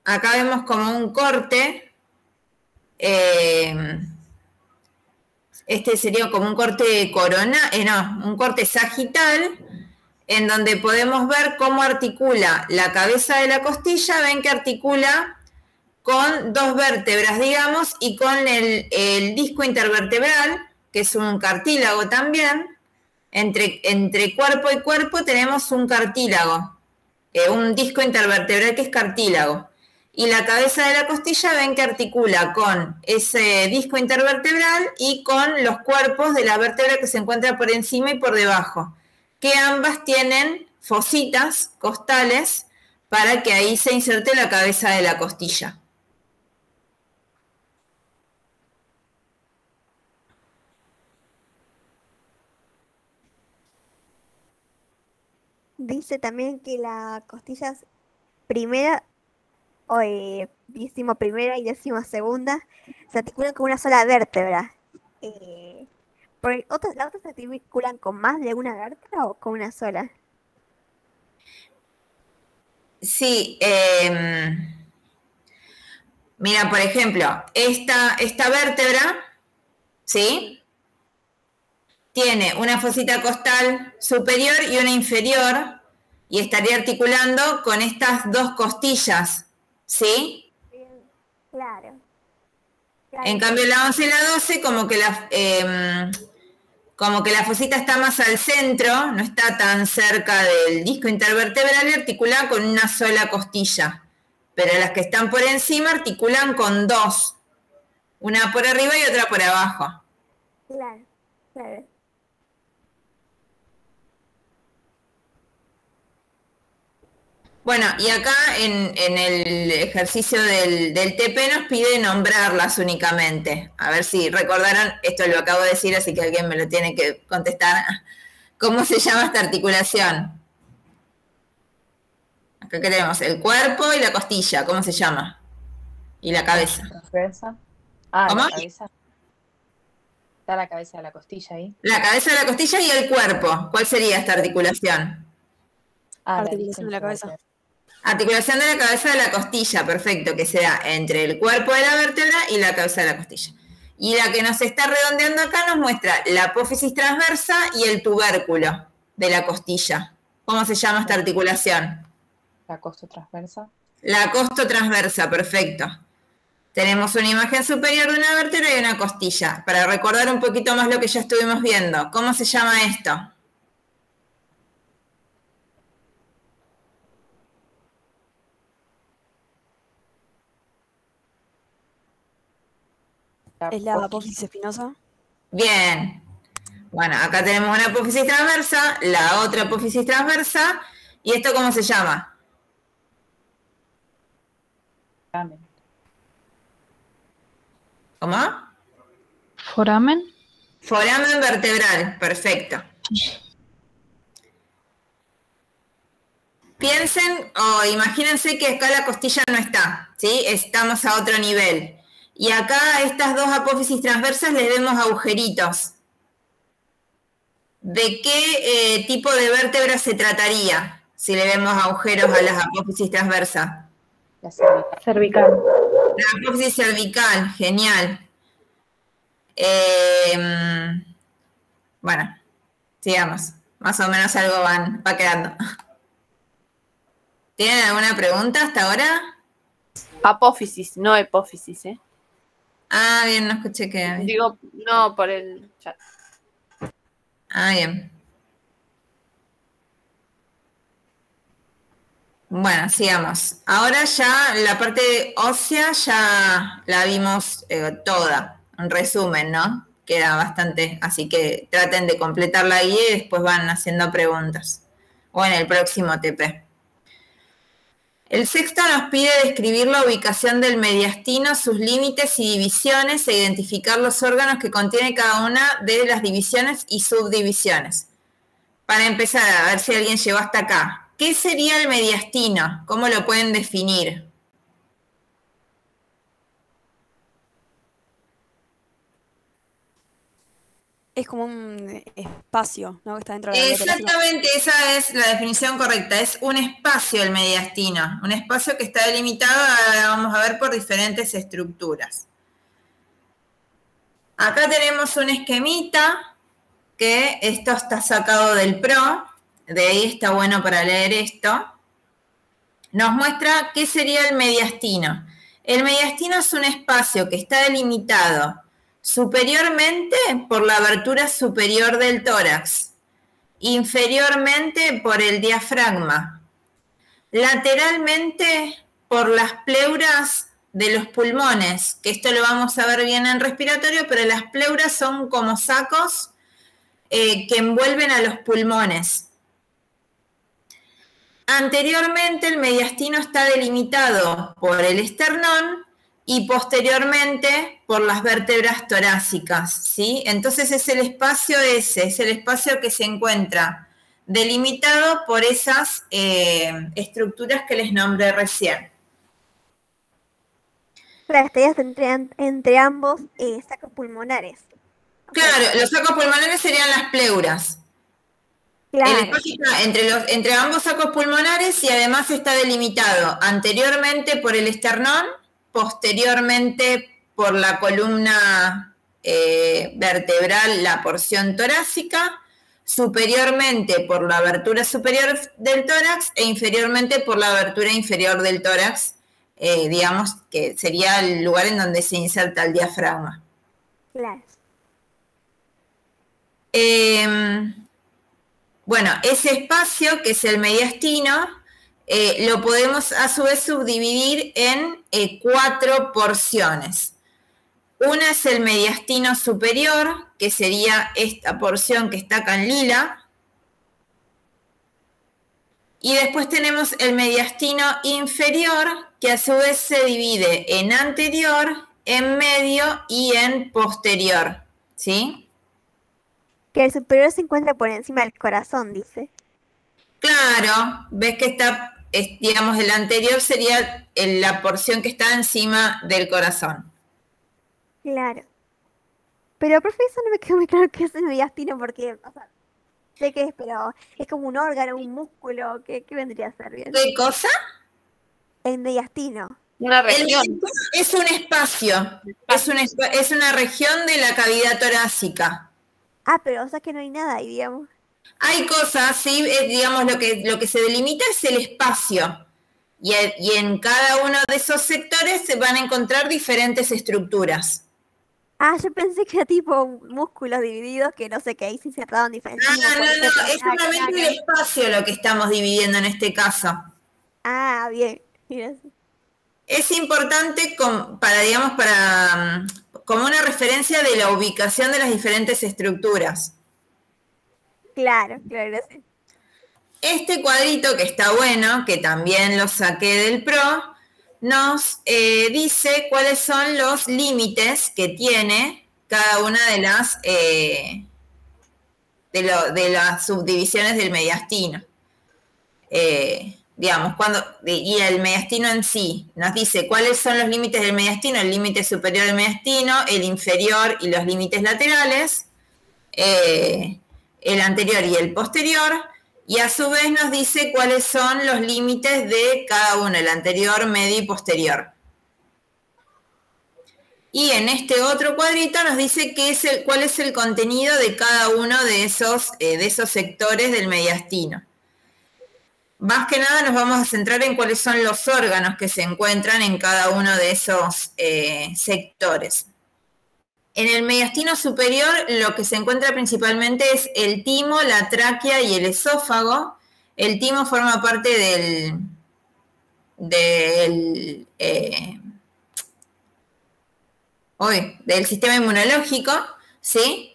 acá vemos como un corte, este sería como un corte un corte sagital, en donde podemos ver cómo articula la cabeza de la costilla. Ven que articula con dos vértebras, digamos, y con el disco intervertebral, que es un cartílago también. Entre cuerpo y cuerpo tenemos un cartílago, un disco intervertebral que es cartílago. Y la cabeza de la costilla ven que articula con ese disco intervertebral y con los cuerpos de la vértebra que se encuentra por encima y por debajo, que ambas tienen fositas costales para que ahí se inserte la cabeza de la costilla. Dice también que la costilla primera, décimo primera y décimo segunda se articulan con una sola vértebra. ¿Las otras se articulan con más de una vértebra o con una sola? Sí, mira, por ejemplo, esta vértebra, ¿sí? Tiene una fosita costal superior y una inferior, y estaría articulando con estas dos costillas, ¿sí? Claro. En cambio, la 11 y la 12, como que la fosita está más al centro, no está tan cerca del disco intervertebral y articula con una sola costilla. Pero las que están por encima articulan con dos, una por arriba y otra por abajo. Claro, claro. Bueno, y acá en el ejercicio del TP nos pide nombrarlas únicamente. A ver si recordaron, esto lo acabo de decir, así que alguien me lo tiene que contestar. ¿Cómo se llama esta articulación? Acá tenemos el cuerpo y la costilla, ¿cómo se llama? Y la cabeza. Transversa. Ah, ¿Cómo? la cabeza. Está la cabeza de la costilla ahí. La cabeza de la costilla y el cuerpo. ¿Cuál sería esta articulación? Ah, Articulación de la cabeza. Articulación de la cabeza de la costilla, perfecto, que sea entre el cuerpo de la vértebra y la cabeza de la costilla. Y la que nos está redondeando acá nos muestra la apófisis transversa y el tubérculo de la costilla. ¿Cómo se llama esta articulación? La costotransversa. La costotransversa, perfecto. Tenemos una imagen superior de una vértebra y una costilla. Para recordar un poquito más lo que ya estuvimos viendo, ¿cómo se llama esto? ¿Es la apófisis espinosa? Bien. Bueno, acá tenemos una apófisis transversa, la otra apófisis transversa, ¿y esto cómo se llama? Foramen. ¿Cómo? ¿Foramen? Foramen vertebral, perfecto. Piensen o imagínense que acá la costilla no está, ¿sí? Estamos a otro nivel. Y acá a estas dos apófisis transversas les vemos agujeritos. ¿De qué tipo de vértebra se trataría si le vemos agujeros a las apófisis transversas? La cervical. Cervical. La apófisis cervical, genial. Bueno, sigamos. Más o menos algo va quedando. ¿Tienen alguna pregunta hasta ahora? Apófisis, no epófisis, ¿eh? Ah, bien, no escuché que... Digo, no, por el chat. Ah, bien. Bueno, sigamos. Ahora ya la parte ósea ya la vimos toda, en resumen, ¿no? Queda bastante, así que traten de completar la guía y después van haciendo preguntas. O en el próximo TP. El sexto nos pide describir la ubicación del mediastino, sus límites y divisiones, e identificar los órganos que contiene cada una de las divisiones y subdivisiones. Para empezar, a ver si alguien llegó hasta acá. ¿Qué sería el mediastino? ¿Cómo lo pueden definir? Es como un espacio, ¿no? Que está dentro de la vía torácica. Exactamente, esa es la definición correcta. Es un espacio el mediastino, un espacio que está delimitado, ahora vamos a ver, por diferentes estructuras. Acá tenemos un esquemita, que esto está sacado del PRO, de ahí está bueno para leer esto. Nos muestra qué sería el mediastino. El mediastino es un espacio que está delimitado superiormente por la abertura superior del tórax, inferiormente por el diafragma, lateralmente por las pleuras de los pulmones, que esto lo vamos a ver bien en respiratorio, pero las pleuras son como sacos que envuelven a los pulmones. Anteriormente el mediastino está delimitado por el esternón y posteriormente por las vértebras torácicas, ¿sí? Entonces es el espacio ese, es el espacio que se encuentra delimitado por esas estructuras que les nombré recién. Claro, estarías entre ambos sacos pulmonares. Claro, los sacos pulmonares serían las pleuras. Claro. El espacio está entre ambos sacos pulmonares y además está delimitado anteriormente por el esternón, posteriormente por la columna vertebral, la porción torácica, superiormente por la abertura superior del tórax e inferiormente por la abertura inferior del tórax, digamos que sería el lugar en donde se inserta el diafragma. Claro. Bueno, ese espacio, que es el mediastino, lo podemos a su vez subdividir en 4 porciones. Una es el mediastino superior, que sería esta porción que está acá en lila. Y después tenemos el mediastino inferior, que a su vez se divide en anterior, en medio y en posterior, ¿sí? Que el superior se encuentra por encima del corazón, dice. Claro, ves que está, digamos, el anterior sería la porción que está encima del corazón. Claro. Pero, profe, eso no me quedó muy claro qué es el mediastino, porque, o sea, sé qué es, pero es como un órgano, un músculo, ¿qué vendría a ser bien? ¿Qué cosa? El mediastino. Una El región. mediastino es un espacio, es una región de la cavidad torácica. Ah, pero o sea que no hay nada ahí, digamos. Hay cosas, sí, digamos, lo que se delimita es el espacio. Y en cada uno de esos sectores se van a encontrar diferentes estructuras. Ah, yo pensé que era tipo músculos divididos que no sé qué, ahí se insertaban diferentes. No, es solamente el espacio lo que estamos dividiendo en este caso. Ah, bien. Mira. Es importante como una referencia de la ubicación de las diferentes estructuras. Claro, claro, sí. Este cuadrito que está bueno, que también lo saqué del PRO, nos dice cuáles son los límites que tiene cada una de las subdivisiones del mediastino. Digamos, y el mediastino en sí nos dice cuáles son los límites del mediastino, el límite superior del mediastino, el inferior y los límites laterales, el anterior y el posterior, y a su vez nos dice cuáles son los límites de cada uno, el anterior, medio y posterior. Y en este otro cuadrito nos dice cuál es el contenido de cada uno de esos sectores del mediastino. Más que nada nos vamos a centrar en cuáles son los órganos que se encuentran en cada uno de esos sectores. En el mediastino superior lo que se encuentra principalmente es el timo, la tráquea y el esófago. El timo forma parte del sistema inmunológico, ¿sí?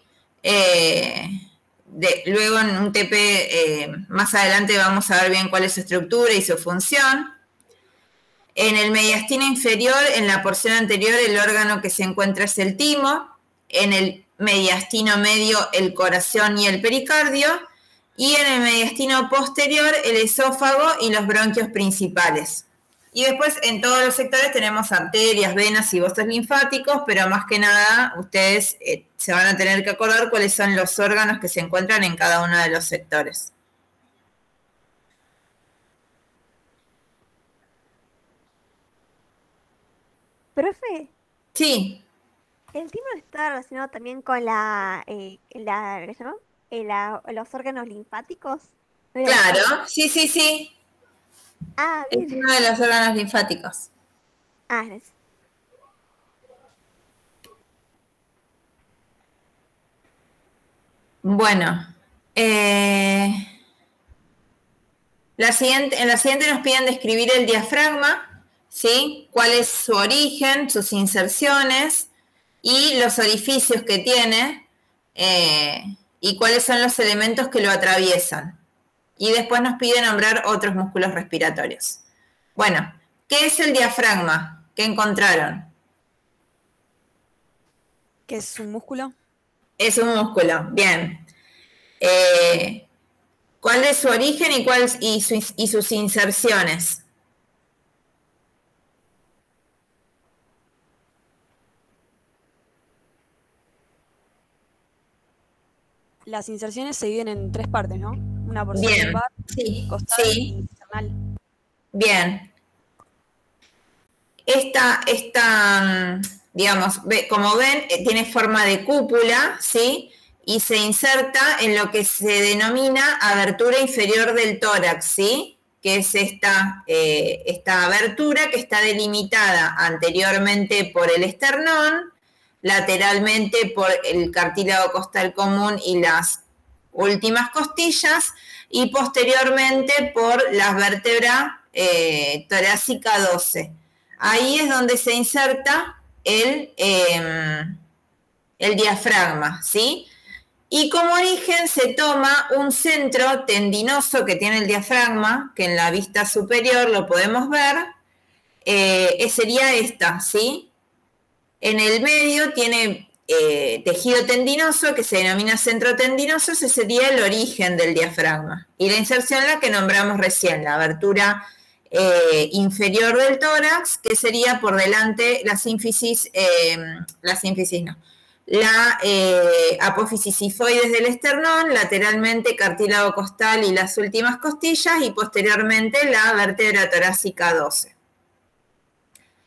Luego en un TP más adelante vamos a ver bien cuál es su estructura y su función. En el mediastino inferior, en la porción anterior, el órgano que se encuentra es el timo. En el mediastino medio, el corazón y el pericardio. Y en el mediastino posterior, el esófago y los bronquios principales. Y después en todos los sectores tenemos arterias, venas y vasos linfáticos, pero más que nada ustedes se van a tener que acordar cuáles son los órganos que se encuentran en cada uno de los sectores. Profe, Sí, el timo está relacionado también con ¿qué se llama? Los órganos linfáticos. ¿No era eso? claro, sí. Ah, Es bien. uno de los órganos linfáticos. Ah, Bueno, en la siguiente nos piden describir el diafragma, ¿sí? Cuál es su origen, sus inserciones y los orificios que tiene y cuáles son los elementos que lo atraviesan. Y después nos pide nombrar otros músculos respiratorios. Bueno, ¿qué es el diafragma? ¿Qué encontraron? ¿Qué es un músculo? Es un músculo, bien. ¿Cuál es su origen y sus inserciones? Las inserciones se dividen en 3 partes, ¿no? Una porción Bien, lumbar, sí, costal sí, y sternal. bien. Digamos, como ven, tiene forma de cúpula, ¿sí? Y se inserta en lo que se denomina abertura inferior del tórax, ¿sí? Que es esta abertura que está delimitada anteriormente por el esternón, lateralmente por el cartílago costal común y las últimas costillas, y posteriormente por las vértebras torácica 12. Ahí es donde se inserta el diafragma, ¿sí? Y como origen se toma un centro tendinoso que tiene el diafragma, que en la vista superior lo podemos ver, sería esta, ¿sí? En el medio tiene tejido tendinoso que se denomina centro tendinoso, ese sería el origen del diafragma. Y la inserción la que nombramos recién, la abertura inferior del tórax, que sería por delante la apófisis sifoides del esternón, lateralmente cartílago costal y las últimas costillas, y posteriormente la vértebra torácica 12.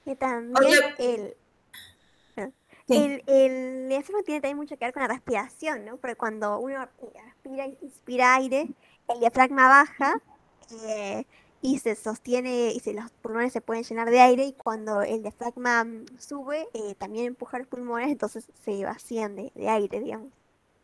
que también Sí. el diafragma tiene también mucho que ver con la respiración, ¿no? Porque cuando uno respira y inspira aire, el diafragma baja y se sostiene y los pulmones se pueden llenar de aire, y cuando el diafragma sube, también empuja los pulmones, entonces se vacían de aire, digamos.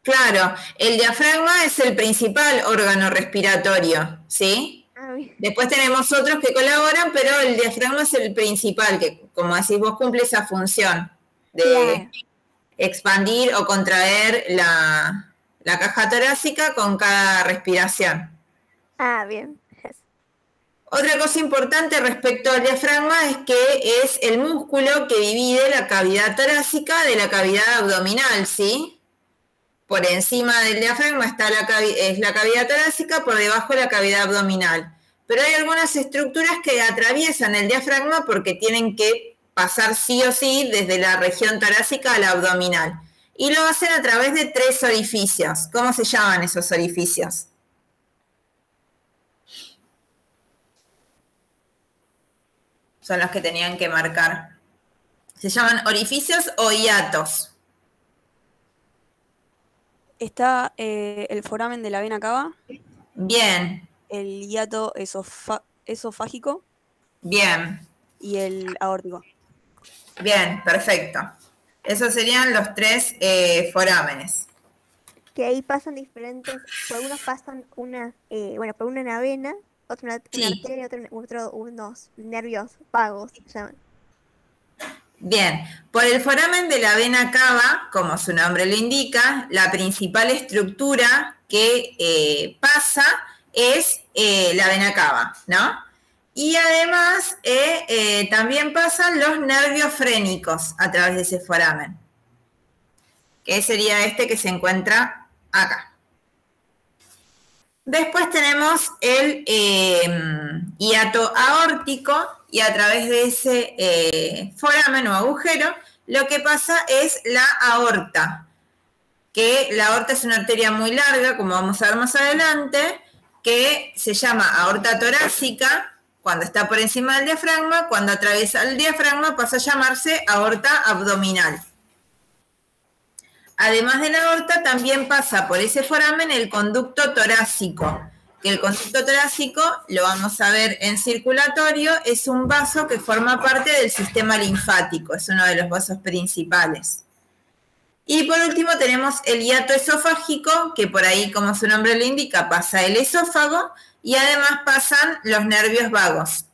Claro, el diafragma es el principal órgano respiratorio, ¿sí? Ah, bien. Después tenemos otros que colaboran, pero el diafragma es el principal, que como decís vos, cumple esa función de Claro. expandir o contraer la caja torácica con cada respiración. Ah, bien. Otra cosa importante respecto al diafragma es que es el músculo que divide la cavidad torácica de la cavidad abdominal, ¿sí? Por encima del diafragma está la cavidad torácica, por debajo la cavidad abdominal. Pero hay algunas estructuras que atraviesan el diafragma porque tienen que pasar sí o sí desde la región torácica a la abdominal. Y lo hacen a través de 3 orificios. ¿Cómo se llaman esos orificios? Son los que tenían que marcar. Se llaman orificios o hiatos. Está el foramen de la vena cava, Bien, el hiato esofágico bien, y el aórtico. bien, perfecto. Esos serían los 3 forámenes. Que ahí pasan diferentes, por algunos pasan por una en la vena, otro una Sí. arteria, unos nervios vagos, se llaman. Bien, por el foramen de la vena cava, como su nombre lo indica, la principal estructura que pasa es la vena cava, ¿no? Y además también pasan los nervios frénicos a través de ese foramen, que sería este que se encuentra acá. Después tenemos el hiato aórtico, y a través de ese foramen o agujero, lo que pasa es la aorta, que la aorta es una arteria muy larga, como vamos a ver más adelante, que se llama aorta torácica cuando está por encima del diafragma, cuando atraviesa el diafragma pasa a llamarse aorta abdominal. Además de la aorta, también pasa por ese foramen el conducto torácico, que el conducto torácico, lo vamos a ver en circulatorio, es un vaso que forma parte del sistema linfático, es uno de los vasos principales. Y por último tenemos el hiato esofágico, que por ahí, como su nombre lo indica, pasa el esófago, y además pasan los nervios vagos.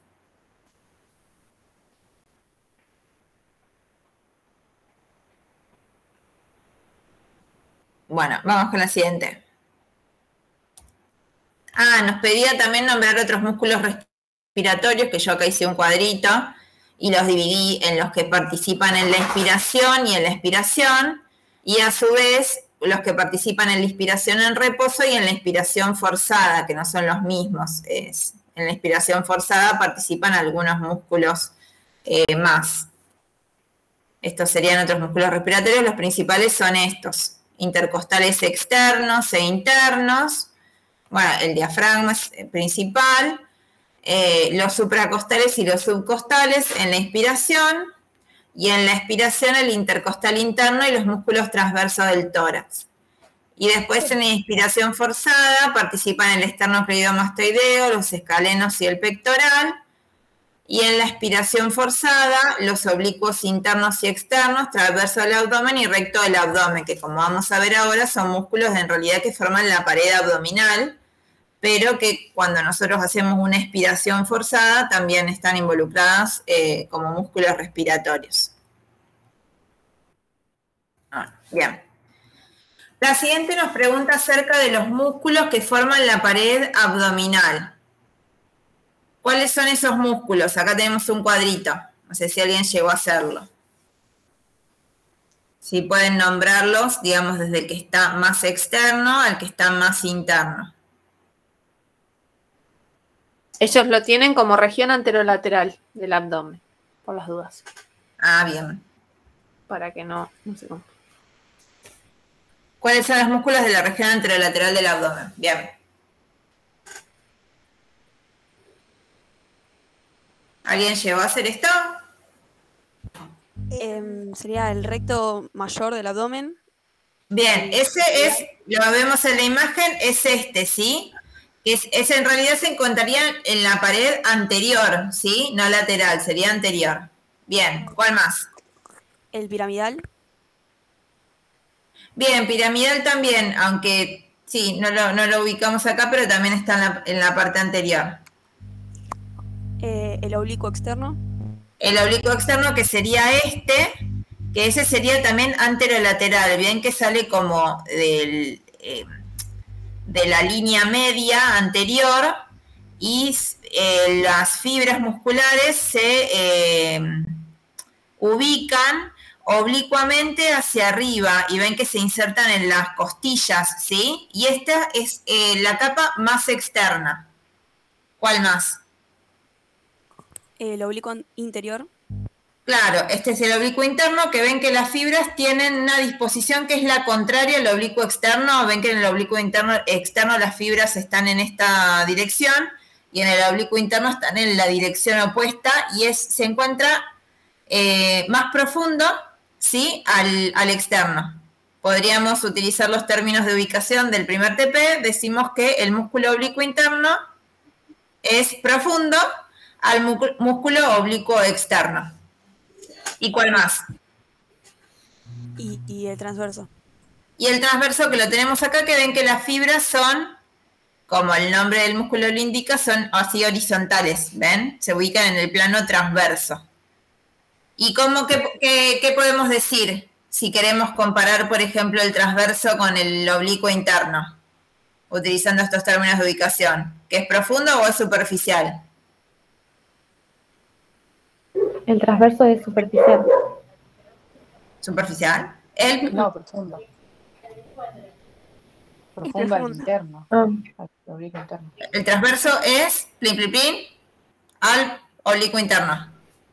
Bueno, vamos con la siguiente. Nos pedía también nombrar otros músculos respiratorios, que yo acá hice un cuadrito y los dividí en los que participan en la inspiración y en la expiración, y a su vez los que participan en la inspiración en reposo y en la inspiración forzada, que no son los mismos. En la inspiración forzada participan algunos músculos más. Estos serían otros músculos respiratorios, los principales son estos, intercostales externos e internos. Bueno, el diafragma es principal, los supracostales y los subcostales en la inspiración, y en la expiración el intercostal interno y los músculos transversos del tórax. Y después en la inspiración forzada participan el esternocleidomastoideo, los escalenos y el pectoral, y en la expiración forzada los oblicuos internos y externos, transverso del abdomen y recto del abdomen, que como vamos a ver ahora son músculos en realidad que forman la pared abdominal, pero que cuando nosotros hacemos una expiración forzada también están involucradas como músculos respiratorios. Bien. La siguiente nos pregunta acerca de los músculos que forman la pared abdominal. ¿Cuáles son esos músculos? Acá tenemos un cuadrito. No sé si alguien llegó a hacerlo. Si pueden nombrarlos, digamos, desde el que está más externo al que está más interno. Ellos lo tienen como región anterolateral del abdomen, por las dudas. Bien. Para que no se complique. ¿Cuáles son los músculos de la región anterolateral del abdomen? Bien. ¿Alguien llegó a hacer esto? Sería el recto mayor del abdomen. Bien, ese es, lo vemos en la imagen, es este, ¿sí? Ese en realidad se encontraría en la pared anterior, ¿sí? No lateral, sería anterior. Bien, ¿cuál más? El piramidal. Bien, piramidal también, aunque sí, no lo ubicamos acá, pero también está en la parte anterior. El oblicuo externo. El oblicuo externo, que sería este, que ese sería también anterolateral, bien que sale como de la línea media anterior, y las fibras musculares se ubican oblicuamente hacia arriba y ven que se insertan en las costillas, ¿sí? Y esta es la capa más externa. ¿Cuál más? El oblicuo interior. Claro, este es el oblicuo interno, que ven que las fibras tienen una disposición que es la contraria al oblicuo externo. Ven que en el oblicuo externo las fibras están en esta dirección y en el oblicuo interno están en la dirección opuesta, y se encuentra más profundo, ¿sí? al externo. Podríamos utilizar los términos de ubicación del primer TP. Decimos que el músculo oblicuo interno es profundo al músculo oblicuo externo. ¿Y cuál más? Y el transverso. Y el transverso, que lo tenemos acá, que ven que las fibras son, como el nombre del músculo lo indica, son así horizontales, ¿ven? Se ubican en el plano transverso. ¿Y qué podemos decir si queremos comparar, por ejemplo, el transverso con el oblicuo interno? Utilizando estos términos de ubicación. ¿Que es profundo o es superficial? El transverso es superficial. ¿Superficial? No, profundo. Profundo al interno. Al oblicuo interno. El transverso es, plin, plin, plin, al Oblicuo interno.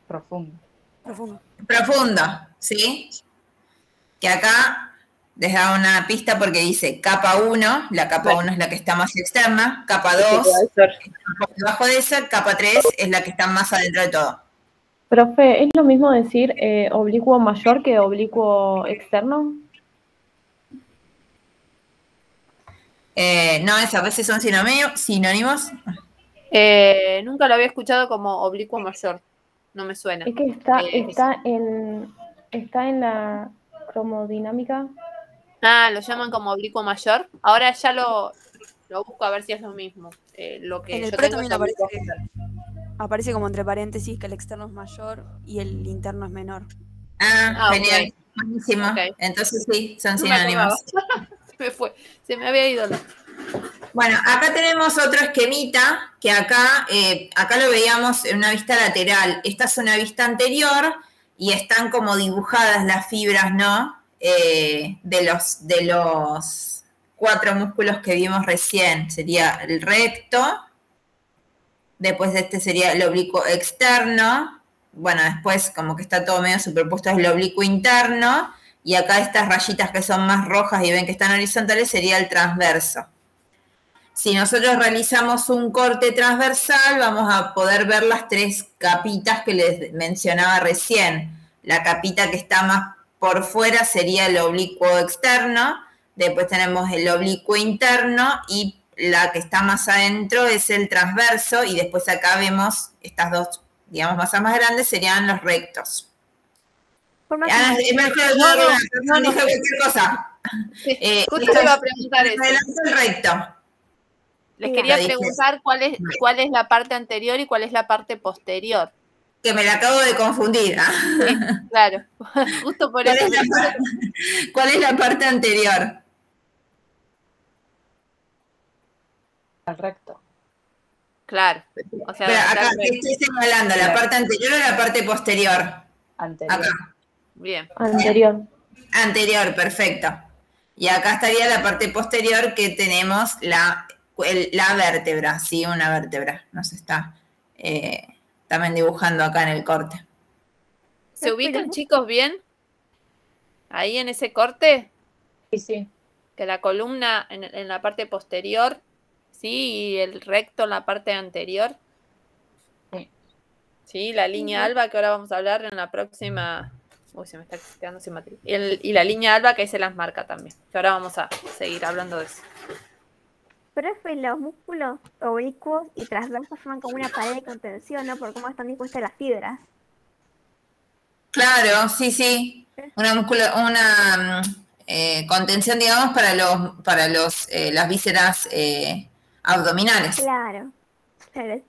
Profundo. Profundo. Profundo, ¿sí? Que acá les da una pista porque dice capa 1, la capa 1 es la que está más externa, capa 2, por debajo de esa, capa 3 es la que está más adentro de todo. Profe, ¿es lo mismo decir oblicuo mayor que oblicuo externo? No, a veces son sinónimos. Nunca lo había escuchado como oblicuo mayor. No me suena. Es que está en la cromodinámica. Lo llaman como oblicuo mayor. Ahora ya lo busco a ver si es lo mismo. Lo que En el yo PRO tengo es también oblicuo aparece como entre paréntesis que el externo es mayor y el interno es menor. Genial. Ok. Buenísimo. Ok. Entonces sí, son No me acordaba. sinónimos. Se me fue. Se me había ido. Bueno, acá tenemos otro esquemita que acá lo veíamos en una vista lateral. Esta es una vista anterior y están como dibujadas las fibras, ¿no? De los 4 músculos que vimos recién. Sería el recto, después de este sería el oblicuo externo, bueno, después como que está todo medio superpuesto es el oblicuo interno, y acá estas rayitas que son más rojas y ven que están horizontales sería el transverso. Si nosotros realizamos un corte transversal, vamos a poder ver las 3 capitas que les mencionaba recién. La capita que está más por fuera sería el oblicuo externo, después tenemos el oblicuo interno y la que está más adentro es el transverso y después acá vemos estas 2, digamos, masas más grandes serían los rectos. Forma Ana, como- no dije cualquier cosa. Sí, justo te iba a preguntar eso. Adelante el recto. Les Diga. quería Lo dije. preguntar cuál es la parte anterior y cuál es la parte posterior. Que me la acabo de confundir. Sí, claro, justo por eso. ¿Cuál es la parte anterior? Al recto. Claro. O sea, Pero está acá, el ¿qué recto. estoy señalando? ¿La parte anterior o la parte posterior? Anterior. Acá. Bien. Anterior. Anterior, perfecto. Y acá estaría la parte posterior que tenemos la vértebra, sí, una vértebra. Nos está también dibujando acá en el corte. ¿Se ubican, chicos, bien? Ahí en ese corte, Sí, sí. que la columna en la parte posterior, sí, y el recto en la parte anterior. Sí. Sí, la línea alba que ahora vamos a hablar en la próxima. Uy, se me está quedando sin matriz. Y la línea alba que ahí se las marca también. Que ahora vamos a seguir hablando de eso. Profe, los músculos oblicuos y transversos forman como una pared de contención, ¿no? Por cómo están dispuestas las fibras. Claro, sí, sí. Una contención, digamos, para las vísceras abdominales. Claro. Claro.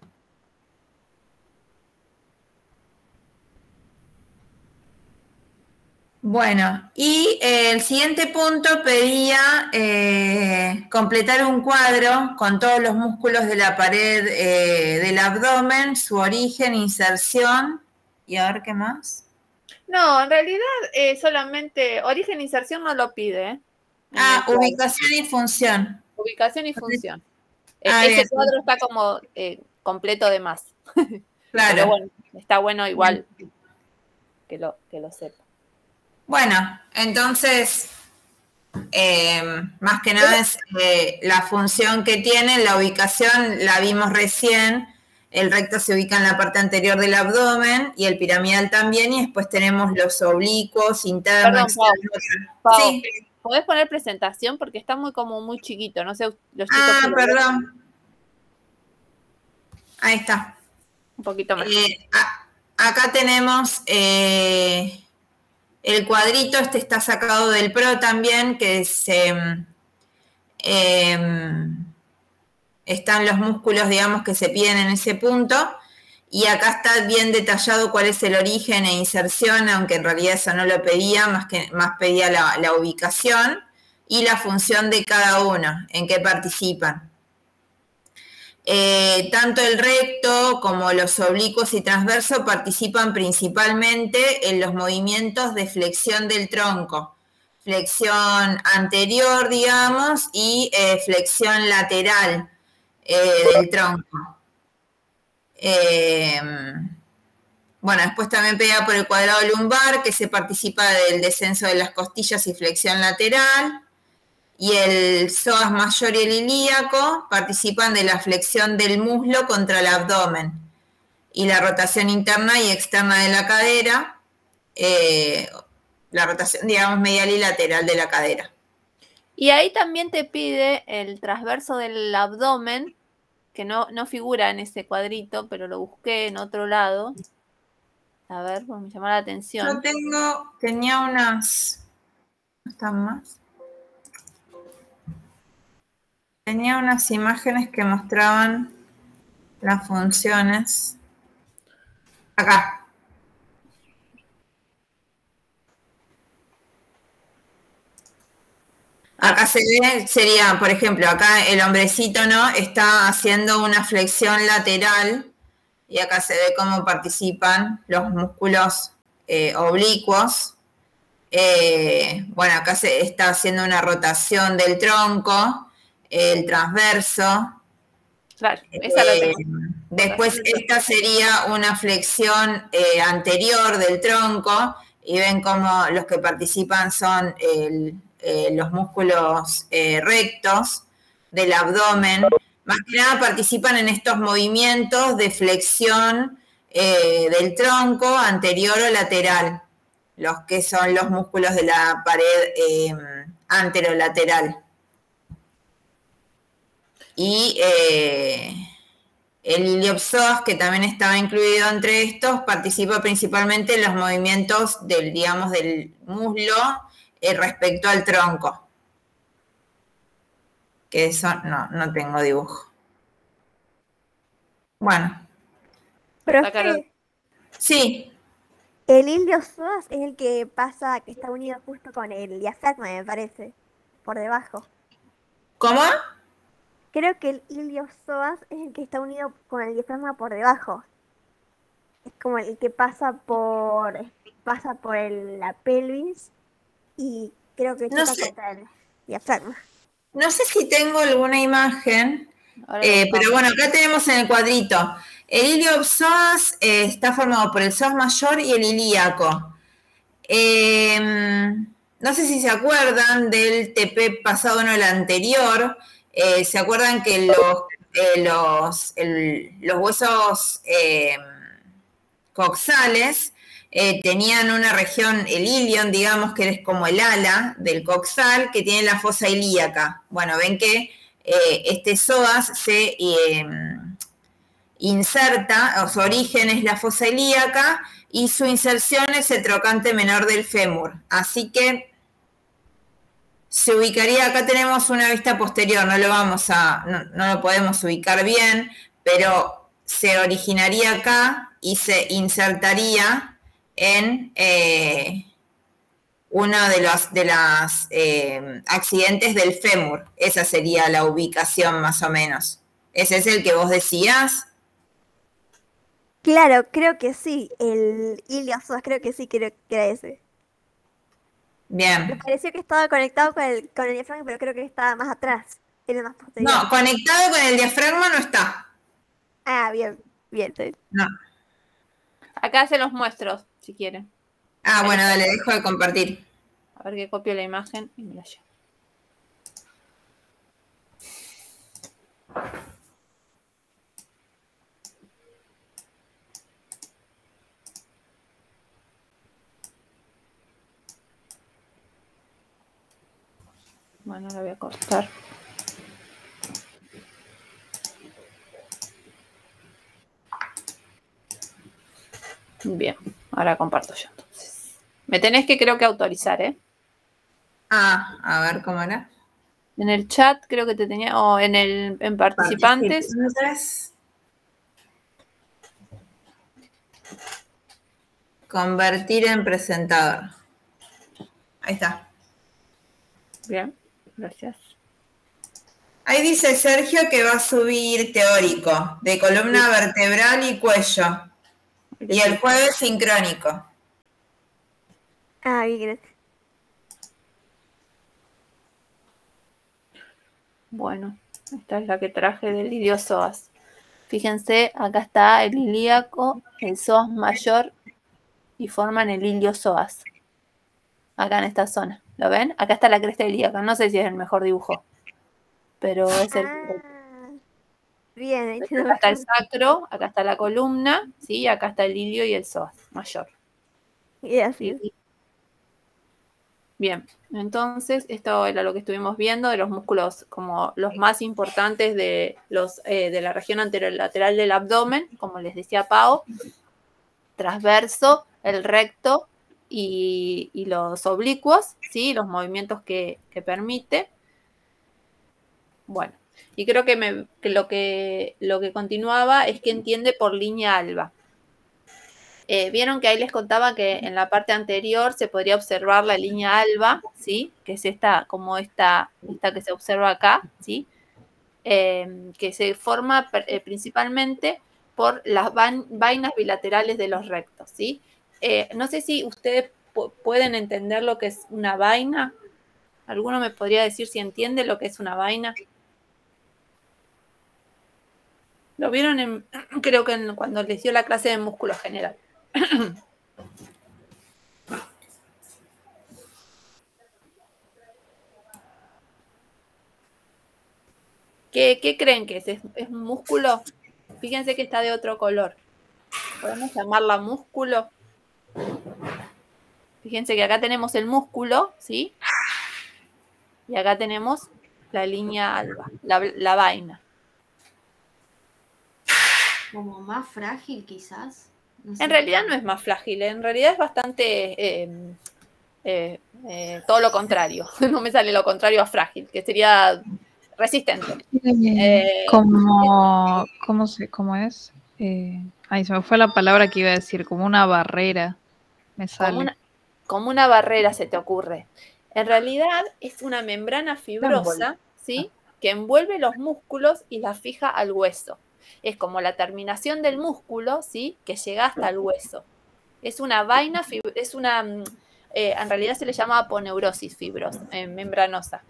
Bueno, y el siguiente punto pedía completar un cuadro con todos los músculos de la pared del abdomen, su origen, inserción, y a ver qué más. No, en realidad solamente origen e inserción no lo pide. En el cuadro. Ubicación y función. Ubicación y función. Ah, Ese bien. cuadro está como completo de más. Claro. Pero bueno, está bueno igual que lo sepa. Bueno, entonces, más que nada es la función que tiene, la ubicación la vimos recién, el recto se ubica en la parte anterior del abdomen y el piramidal también, y después tenemos los oblicuos, internos, Perdón, Pau, Sí. ¿podés poner presentación? Porque está muy chiquito, no sé, los chicos... si lo ven. Perdón. Ahí está. Un poquito más. Acá tenemos el cuadrito, este está sacado del PRO también, que es, están los músculos, digamos, que se piden en ese punto, y acá está bien detallado cuál es el origen e inserción, aunque en realidad eso no lo pedía, más pedía la ubicación y la función de cada uno, en qué participan. Tanto el recto como los oblicuos y transversos participan principalmente en los movimientos de flexión del tronco, flexión anterior, digamos, y flexión lateral del tronco. Bueno, después también pega por el cuadrado lumbar, que se participa del descenso de las costillas y flexión lateral. Y el psoas mayor y el ilíaco participan de la flexión del muslo contra el abdomen y la rotación interna y externa de la cadera, la rotación, digamos, medial y lateral de la cadera. Y ahí también te pide el transverso del abdomen, que no figura en ese cuadrito, pero lo busqué en otro lado. A ver, pues me llamó la atención. Yo tenía unas, ¿no están más? Tenía unas imágenes que mostraban las funciones. Acá. Acá se ve, sería, por ejemplo, acá el hombrecito, ¿no? Está haciendo una flexión lateral y acá se ve cómo participan los músculos oblicuos. Bueno, acá se está haciendo una rotación del tronco, el transverso. Claro, esa la tengo. Después esta sería una flexión anterior del tronco y ven cómo los que participan son los músculos rectos del abdomen. Más que nada participan en estos movimientos de flexión del tronco anterior o lateral, los que son los músculos de la pared anterolateral. Y el iliopsoas, que también estaba incluido entre estos, participa principalmente en los movimientos del, digamos, del muslo respecto al tronco. Que eso no tengo dibujo. Bueno. Profe, Sí. el iliopsoas es el que pasa, que está unido justo con el diafragma, me parece, por debajo. ¿Cómo? Creo que el iliopsoas es el que está unido con el diafragma por debajo. Es como el que pasa por la pelvis y creo que No choca sé. contra el diafragma. No sé si tengo alguna imagen, pero bueno, acá tenemos en el cuadrito. El iliopsoas está formado por el psoas mayor y el ilíaco. No sé si se acuerdan del TP pasado, no el anterior. ¿Se acuerdan que los huesos coxales tenían una región, el ilion, digamos, que es como el ala del coxal, que tiene la fosa ilíaca? Bueno, ven que este psoas se inserta, o su origen es la fosa ilíaca, y su inserción es el trocante menor del fémur. Así que se ubicaría, acá tenemos una vista posterior, no lo podemos ubicar bien, pero se originaría acá y se insertaría en uno de los accidentes del fémur. Esa sería la ubicación más o menos. ¿Ese es el que vos decías? Claro, creo que sí, el iliopsoas, creo que sí, creo que era ese. Me Bien. pareció que estaba conectado con el diafragma, pero creo que estaba más atrás, era más posterior. No, conectado con el diafragma no está. Ah, bien, bien. No. Acá se los muestro, si quieren. Ah, bueno, dale, dejo de compartir. A ver que copio la imagen y me la llevo. Bueno, la voy a cortar. Bien, ahora comparto yo entonces. Me tenés que creo que autorizar, ¿eh? Ah, a ver cómo era. En el chat creo que te tenía, o en participantes. Convertir en presentador. Ahí está. Bien, gracias. Ahí dice Sergio que va a subir teórico, de columna vertebral y cuello. Y el jueves sincrónico. Ah, bien, gracias. Bueno, esta es la que traje del iliopsoas. Fíjense, acá está el ilíaco, el psoas mayor y forman el ilio-psoas. Acá en esta zona. ¿Lo ven? Acá está la cresta del ilíaco. No sé si es el mejor dibujo, pero es el... Ah, bien, ahí Acá entiendo está el mejor. sacro, acá está la columna, ¿sí? Y acá está el ilio y el psoas mayor. Gracias. ¿Sí? Bien, entonces esto era lo que estuvimos viendo de los músculos como los más importantes de la región anterolateral del abdomen, como les decía Pau, transverso, el recto y los oblicuos, ¿sí? Los movimientos que permite. Bueno, y creo que lo que continuaba es que entiende por línea alba. Vieron que ahí les contaba que en la parte anterior se podría observar la línea alba, ¿sí? Que es esta que se observa acá, ¿sí? Que se forma principalmente por las vainas bilaterales de los rectos, ¿sí? No sé si ustedes pueden entender lo que es una vaina. ¿Alguno me podría decir si entiende lo que es una vaina? Lo vieron creo que cuando les dio la clase de músculo general. ¿Qué creen que es? ¿Es un músculo? Fíjense que está de otro color. ¿Podemos llamarla músculo? Fíjense que acá tenemos el músculo, ¿sí? Y acá tenemos la línea alba, la vaina. Como más frágil quizás. No En sé. realidad no es más frágil, en realidad es bastante todo lo contrario. No me sale lo contrario a frágil, que sería resistente. ¿Cómo es? Ay, se me fue la palabra que iba a decir, como una barrera, me sale. Como una barrera se te ocurre. En realidad es una membrana fibrosa, ¿sí? Que envuelve los músculos y la fija al hueso. Es como la terminación del músculo, ¿sí? Que llega hasta el hueso. Es una vaina, en realidad se le llama aponeurosis membranosa.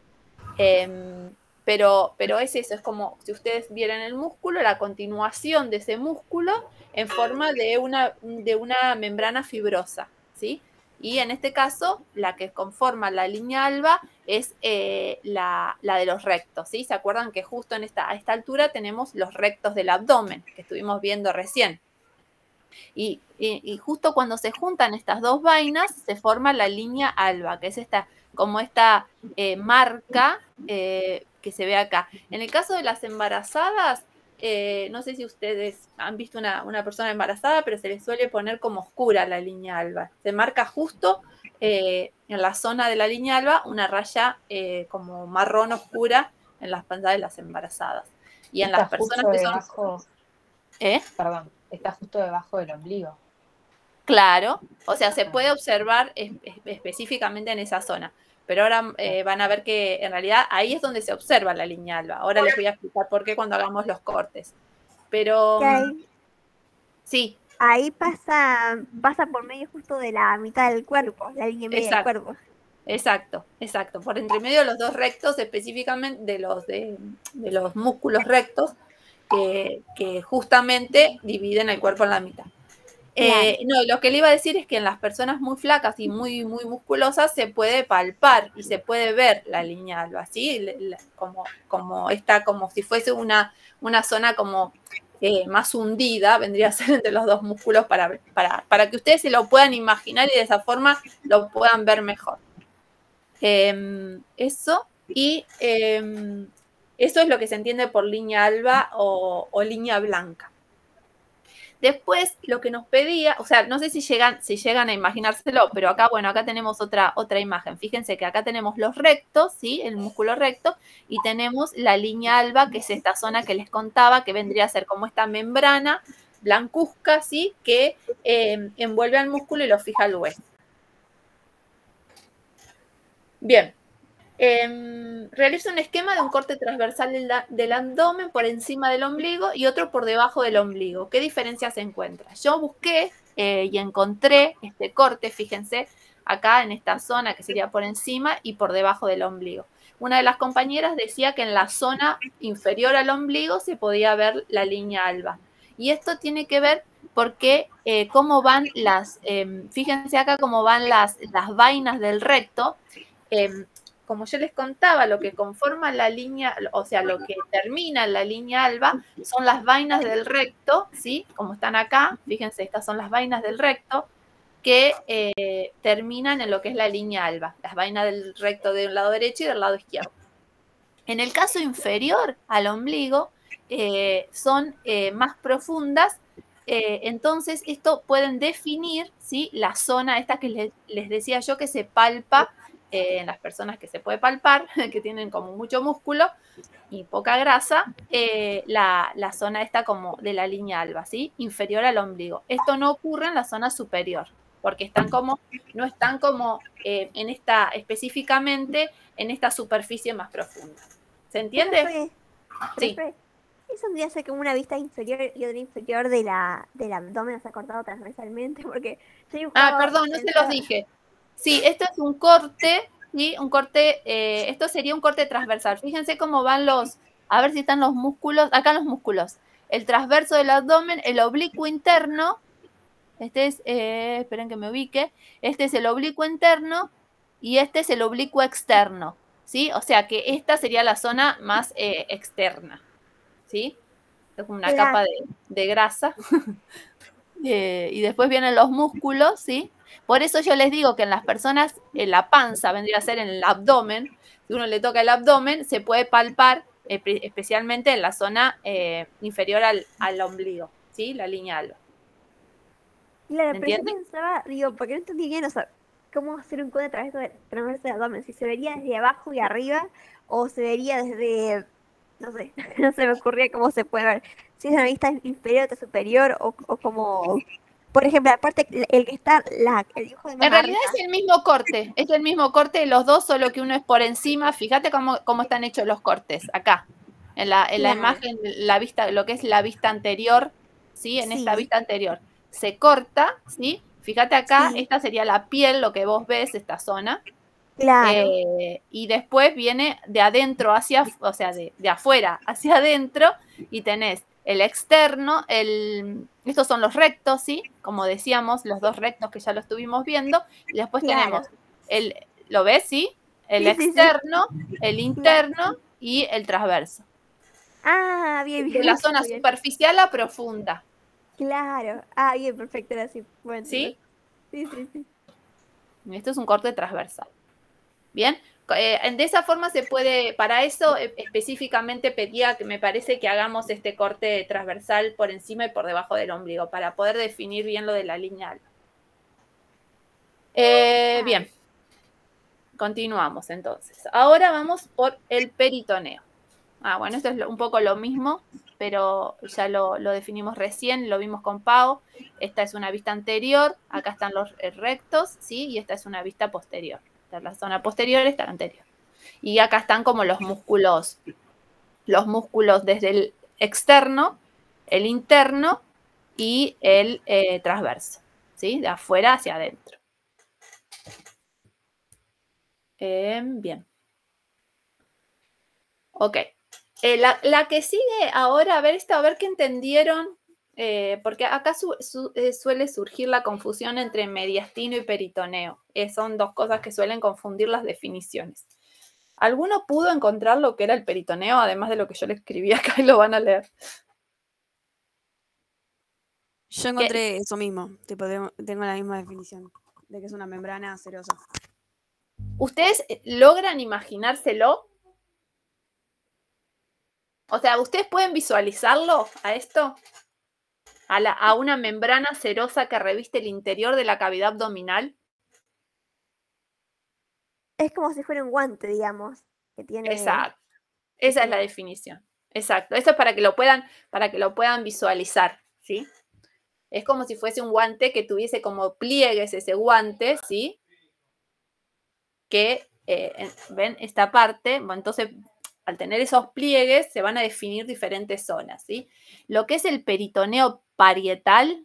Pero es eso, es como si ustedes vieran el músculo, la continuación de ese músculo en forma de una membrana fibrosa, ¿sí? Y en este caso, la que conforma la línea alba es la de los rectos, ¿sí? ¿Se acuerdan que justo a esta altura tenemos los rectos del abdomen, que estuvimos viendo recién? Y justo cuando se juntan estas dos vainas, se forma la línea alba, que es esta marca que se ve acá. En el caso de las embarazadas, no sé si ustedes han visto una persona embarazada, pero se les suele poner como oscura la línea alba. Se marca justo en la zona de la línea alba una raya como marrón oscura en las panzas de las embarazadas. Y en las personas que son... Perdón, está justo debajo del ombligo. Claro, o sea, se puede observar específicamente en esa zona, pero ahora van a ver que en realidad ahí es donde se observa la línea alba. Ahora les voy a explicar por qué cuando hagamos los cortes. Pero sí. Ahí pasa por medio justo de la mitad del cuerpo, la línea media del cuerpo. Exacto. Por entre medio de los dos rectos, específicamente de los músculos rectos que justamente dividen el cuerpo en la mitad. Claro. No, lo que le iba a decir es que en las personas muy flacas y muy, muy musculosas se puede palpar y se puede ver la línea alba, ¿sí? Como si fuese una zona como más hundida, vendría a ser entre los dos músculos para que ustedes se lo puedan imaginar y de esa forma lo puedan ver mejor. Eso es lo que se entiende por línea alba o línea blanca. Después, lo que nos pedía, o sea, no sé si llegan a imaginárselo, pero acá tenemos otra imagen. Fíjense que acá tenemos los rectos, ¿sí? El músculo recto, y tenemos la línea alba, que es esta zona que les contaba, que vendría a ser como esta membrana blancuzca, ¿sí? Que envuelve al músculo y lo fija al hueso. Bien. Realiza un esquema de un corte transversal del abdomen por encima del ombligo y otro por debajo del ombligo. ¿Qué diferencia se encuentra? Yo busqué y encontré este corte, fíjense, acá en esta zona que sería por encima y por debajo del ombligo. Una de las compañeras decía que en la zona inferior al ombligo se podía ver la línea alba. Y esto tiene que ver porque cómo van fíjense acá cómo van las vainas del recto. Como yo les contaba, lo que conforma la línea, o sea, lo que termina en la línea alba son las vainas del recto, ¿sí? Como están acá, fíjense, estas son las vainas del recto que terminan en lo que es la línea alba, las vainas del recto de un lado derecho y del lado izquierdo. En el caso inferior al ombligo, son más profundas, entonces esto pueden definir, ¿sí? La zona esta que les decía yo que se palpa en las personas que se puede palpar, que tienen como mucho músculo y poca grasa, la zona esta como de la línea alba, ¿sí? Inferior al ombligo. Esto no ocurre en la zona superior, porque no están como específicamente en esta superficie más profunda. ¿Se entiende? Sí. Eso tendría que ser como una vista inferior y otra inferior del abdomen, o sea, cortado transversalmente, porque yo dibujaba... perdón, no se los dije. Sí, esto es un corte, ¿sí? Esto sería un corte transversal. Fíjense cómo van a ver si están los músculos, acá los músculos. El transverso del abdomen, el oblicuo interno, este es, esperen que me ubique, este es el oblicuo interno y este es el oblicuo externo, ¿sí? O sea que esta sería la zona más externa, ¿sí? Es como una capa de grasa. Y después vienen los músculos, ¿sí? Por eso yo les digo que en las personas, en la panza vendría a ser en el abdomen, si uno le toca el abdomen, se puede palpar especialmente en la zona inferior al ombligo, ¿sí? La línea alba. Claro, pero yo pensaba, digo, porque no entendí bien, o sea, cómo hacer un corte transverso del abdomen, si se vería desde abajo y arriba, o se vería desde, no sé, no se me ocurría cómo se puede ver, si es una vista inferior o superior, o como, por ejemplo, aparte el que está, el dibujo de más En realidad arriba. es el mismo corte de los dos, solo que uno es por encima. Fíjate cómo están hechos los cortes, acá, en la imagen, la vista, lo que es la vista anterior, ¿sí? En esta vista anterior. Se corta, ¿sí? Fíjate acá, esta sería la piel, lo que vos ves, esta zona. Claro. Y después viene de adentro o sea, de afuera hacia adentro, y tenés el externo, estos son los rectos, ¿sí? Como decíamos, los dos rectos que ya lo estuvimos viendo, y después tenemos ¿lo ves, sí? El externo, el interno y el transverso. Ah, bien, bien. De la zona superficial a profunda. Claro. Ah, bien, perfecto, era así. Bueno, ¿sí? Sí. Esto es un corte transversal. Bien, de esa forma se puede, para eso específicamente pedía que me parece que hagamos este corte transversal por encima y por debajo del ombligo, para poder definir bien lo de la línea alba. Bien, continuamos entonces. Ahora vamos por el peritoneo. Bueno, esto es un poco lo mismo, pero ya lo definimos recién, lo vimos con Pau. Esta es una vista anterior, acá están los rectos, ¿sí? Y esta es una vista posterior. Esta es la zona posterior, esta la anterior. Y acá están como los músculos desde el externo, el interno y el transverso, ¿sí? De afuera hacia adentro. Bien. Ok. La que sigue ahora, a ver qué entendieron, porque acá suele surgir la confusión entre mediastino y peritoneo. Son dos cosas que suelen confundir las definiciones. ¿Alguno pudo encontrar lo que era el peritoneo, además de lo que yo le escribí acá y lo van a leer? Yo encontré eso mismo, tengo la misma definición, de que es una membrana serosa. ¿Ustedes logran imaginárselo? O sea, ¿ustedes pueden visualizarlo a esto? A una membrana serosa que reviste el interior de la cavidad abdominal. Es como si fuera un guante, digamos, que tiene... Exacto. Esa es la definición. Exacto. Esto es para que lo puedan visualizar, ¿sí? Es como si fuese un guante que tuviese como pliegues ese guante, ¿sí? Que, ¿ven? Esta parte, bueno, entonces, al tener esos pliegues, se van a definir diferentes zonas, ¿sí? Lo que es el peritoneo parietal,